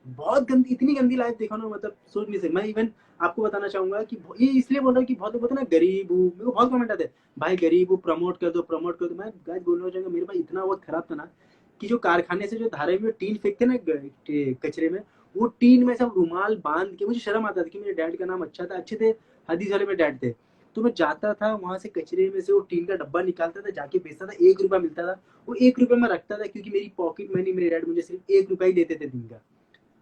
बहुत गंदी, इतनी गंदी लाइफ देखा ना, मतलब सोच नहीं सकते। मैं इवन आपको बताना चाहूंगा कि ये इसलिए बोल रहा हूँ कि बहुत लोग बोलते हैं ना गरीब हूँ, मेरे को बहुत कमेंट आते हैं, भाई गरीब हूँ, प्रमोट कर दो, प्रमोट कर दो। मैं गाइस बोलना चाहूंगा, मेरे पास इतना वक्त खराब था ना कि जो कारखाने से जो धारे में टीन फेंकते ना कचरे में, वो टीन में सब रुमाल बांध के, मुझे शर्म आता था कि मेरे डैड का नाम अच्छा था, अच्छे थे, हदीस वाले मेरे डैड थे। तो मैं जाता था वहां से कचरे में से वो टीन का डब्बा निकालता था, जाके बेचता था, 1 रुपया मिलता था। वो 1 रुपया में रखता था, क्योंकि मेरी पॉकेट मनी, मेरे डैड मुझे सिर्फ 1 रुपया ही देते थे दिन का।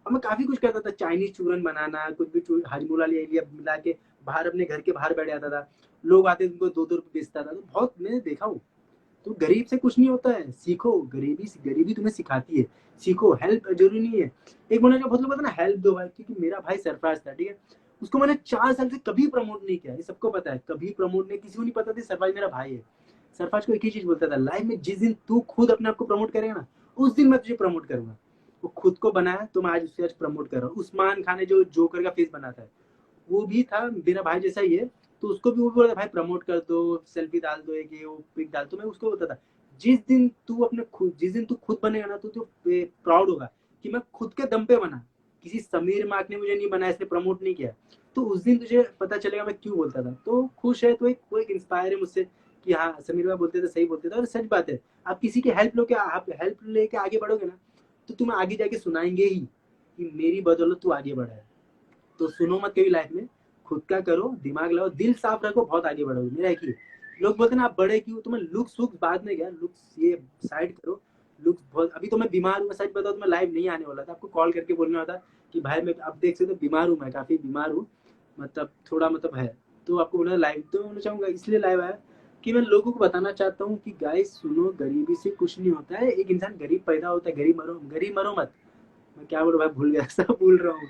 और मैं काफी कुछ करता था, चाइनीज चूरन बनाना, कुछ भी हाजमोला ले लिया मिला के, बाहर अपने घर के बाहर बैठ जाता था, लोग आते थे उनको 2-2 रुपये बेचता था। तो बहुत मैंने देखा हूँ। तो गरीब से कुछ नहीं होता है, सीखो, गरीबी गरीबी तुम्हें सिखाती है, सीखो। हेल्प जरूरी नहीं है। एक बोला जो बहुत लोग बोलते हैं ना हेल्प दो भाई, क्योंकि मेरा भाई सरफराज था, ठीक है, उसको मैंने 4 साल से कभी प्रमोट नहीं किया, ये सबको पता है, कभी प्रमोट नहीं, किसी को नहीं पता था सरफराज मेरा भाई है। सरफराज को एक ही चीज बोलता था लाइफ में, जिस दिन तू खुद अपने आप को प्रमोट करेगा ना, उस दिन मैं तुझे प्रमोट करूंगा। वो खुद को बनाया तो मैं आज उससे आज प्रमोट कर रहा हूँ। उस्मान खान ने जो जोकर का फेस बनाता है, वो भी था मेरा भाई जैसा ही है। तो उसको भी वो बोला भाई प्रमोट कर दो, सेल्फी डाल दो, एक ये वो पिक डाल। तो मैं उसको बोलता था, जिस दिन तू खुद बनेगा ना, तो प्राउड होगा कि मैं खुद के दम पे बना, किसी समीर मार्क ने मुझे नहीं बनाया, इसने प्रमोट नहीं किया। तो उस दिन तुझे पता चलेगा मैं क्यों बोलता था। तो खुश है तो एक इंस्पायर है मुझसे कि हाँ, समीर भाई बोलते थे, सही बोलते थे, और सच बात है। आप किसी की हेल्प लो, क्या आप हेल्प लेके आगे बढ़ोगे ना, तो तुम्हें आगे जाके सुनाएंगे ही कि मेरी बदौलत तू आगे बढ़ा है। तो सुनो मत कभी लाइफ में, खुद का करो, दिमाग लगाओ, दिल साफ रखो, बहुत आगे बढ़ोगे। मेरा एक ही, लोग बोलते ना आप बड़े क्यों, तो मैं लुक्स वुक्स बाद में गया, लुक्स ये साइड करो। लुक्स बहुत, अभी तो मैं बीमार हूँ, मैं सच बताऊँ तो मैं लाइव नहीं आने वाला था, आपको कॉल करके बोलना होता कि भाई मैं, आप देख सकते हो बीमार हूँ, मैं काफी बीमार हूँ, मतलब थोड़ा मतलब है। तो आपको बोला लाइव, तो मैं चाहूंगा इसलिए लाइव आया कि मैं लोगों को बताना चाहता हूँ कि गाइस सुनो, गरीबी से कुछ नहीं होता है। एक इंसान गरीब पैदा होता है, गरीब मरो मत। मैं क्या बोलूं भाई, भूल गया, सब भूल रहा हूँ।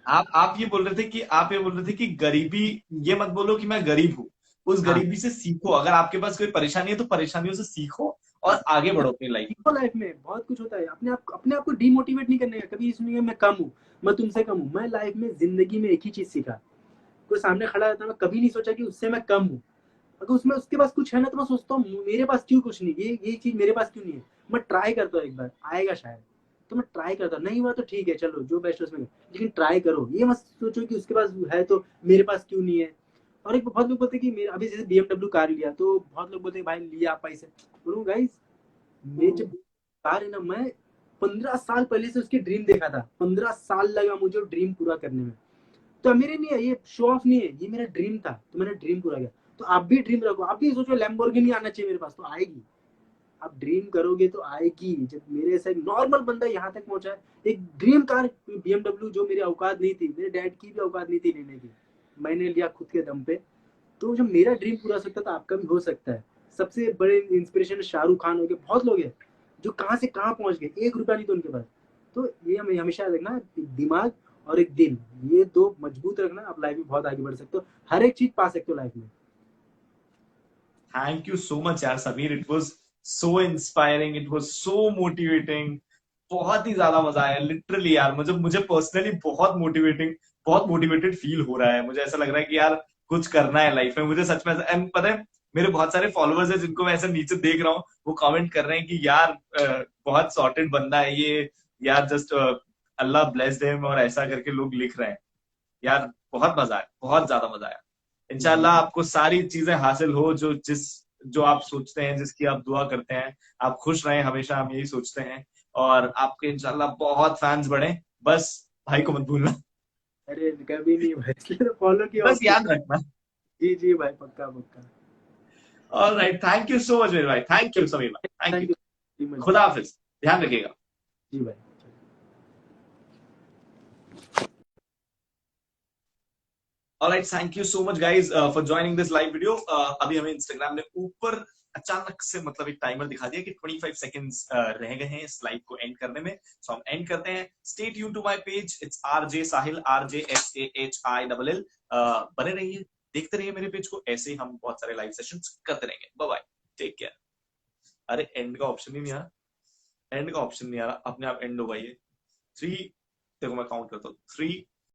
आप ये बोल रहे थे कि आप ये बोल रहे थे कि गरीबी, ये मत बोलो कि मैं गरीब हूँ, उस हाँ, गरीबी से सीखो। अगर आपके पास कोई परेशानी है तो परेशानियों से सीखो और आगे बढ़ो अपनी लाइफ में। सीखो, लाइफ में बहुत कुछ होता है। अपने आप को डिमोटिवेट नहीं करने का, कभी ये सुनिए मैं कम हूँ, मैं तुमसे कम हूँ। मैं लाइफ में जिंदगी में एक ही चीज सीखा, कोई सामने खड़ा रहता है, मैं कभी नहीं सोचा कि उससे मैं कम हूँ। अगर उसमें उसके पास कुछ है ना, तो मैं सोचता हूँ मेरे पास क्यों कुछ नहीं, ये चीज मेरे पास क्यों नहीं है। मैं ट्राई करता हूँ, एक बार आएगा शायद। तो मैं ट्राई करता हूँ, नहीं हुआ तो ठीक है, चलो जो बेस्ट है उसमें, लेकिन ट्राई करो। ये मत सोचो कि उसके पास है तो मेरे पास क्यों नहीं है। और एक बहुत लोग बोलते हैं कि मेरे अभी जैसे BMW कार लिया, तो बहुत लोग बोलते हैं भाई लिया पैसे, बोलूँ गाइस, मैं जब कार है ना, मैं 15 साल पहले से उसकी ड्रीम देखा था, 15 साल लगा मुझे ड्रीम पूरा करने में। तो मेरे नहीं है ये, शो ऑफ नहीं है, ये मेरा ड्रीम था, तो मैंने ड्रीम पूरा किया। तो आप भी ड्रीम रखो, आप भी सोचो लैम्बोर्गिनी आना चाहिए मेरे पास, तो आएगी। आप ड्रीम करोगे तो आएगी। जब मेरे से एक नॉर्मल बंदा यहाँ तक पहुंचा है, एक ड्रीम कार BMW, जो मेरी औकात नहीं थी, मेरे डैड की भी औकात नहीं थी लेने की, मैंने लिया खुद के दम पे। तो जब मेरा ड्रीम पूरा हो सकता है, तो आपका भी हो सकता है। सबसे बड़े इंस्पिरेशन शाहरुख खान हो गए, बहुत लोग हैं जो कहाँ से कहाँ पहुंच गए, 1 रुपया नहीं था उनके पास। तो ये हमें हमेशा देखना, दिमाग और एक दिल, ये दो मजबूत रखना, आप लाइफ में बहुत आगे बढ़ सकते हो, हर एक चीज पा सकते हो लाइफ में। थैंक यू सो मच यार Sameer, it was so inspiring, it was so motivating. बहुत ही ज्यादा मजा आया लिटरली यार, मुझे मुझे पर्सनली बहुत मोटिवेटिंग, बहुत मोटिवेटेड फील हो रहा है। मुझे ऐसा लग रहा है कि यार कुछ करना है लाइफ में मुझे सच में। एंड पता है, मेरे बहुत सारे फॉलोअर्स हैं जिनको मैं ऐसे नीचे देख रहा हूँ, वो कमेंट कर रहे हैं कि यार बहुत सॉर्टेड बंदा है ये, यार जस्ट अल्लाह ब्लेस देम, और ऐसा करके लोग लिख रहे हैं। यार बहुत मजा आया, बहुत ज्यादा मजा आया। इंशाल्लाह आपको सारी चीजें हासिल हो जो आप सोचते हैं, जिसकी आप दुआ करते हैं। आप खुश रहें हमेशा, हम यही सोचते हैं। और आपके इंशाल्लाह बहुत फैंस बढ़े। बस भाई को मत भूलना। अरे कभी नहीं भाई, इसलिए तो फॉलो किया बस आपको। याद रखना। जी जी भाई, पक्का पक्का। Alright, thank you so much मेरे भाई, थैंक यू समीर भाई, thank you. Thank you much भाई। खुदा हाफिज, ध्यान रखिएगा। जी भाई। Alright, thank you so much guys for joining this live video. अभी हमें इंस्टाग्राम ने ऊपर अचानक से मतलब एक टाइमर दिखा दिया कि 25 सेकंड्स रह गए हैं इस लाइव को एंड करने में। सो हम एंड करते हैं। Stay tune to my page, it's RJ Sahil, RJSAHILL। बने रहिए, देखते रहिए मेरे पेज को, ऐसे ही हम बहुत सारे लाइव सेशंस करते रहेंगे। Bye bye, take care. अरे एंड का ऑप्शन ही नहीं आ रहा, एंड का ऑप्शन नहीं आ रहा, अपने आप एंड होगा ये। 3, देखो मैं काउंट करता हूँ, 3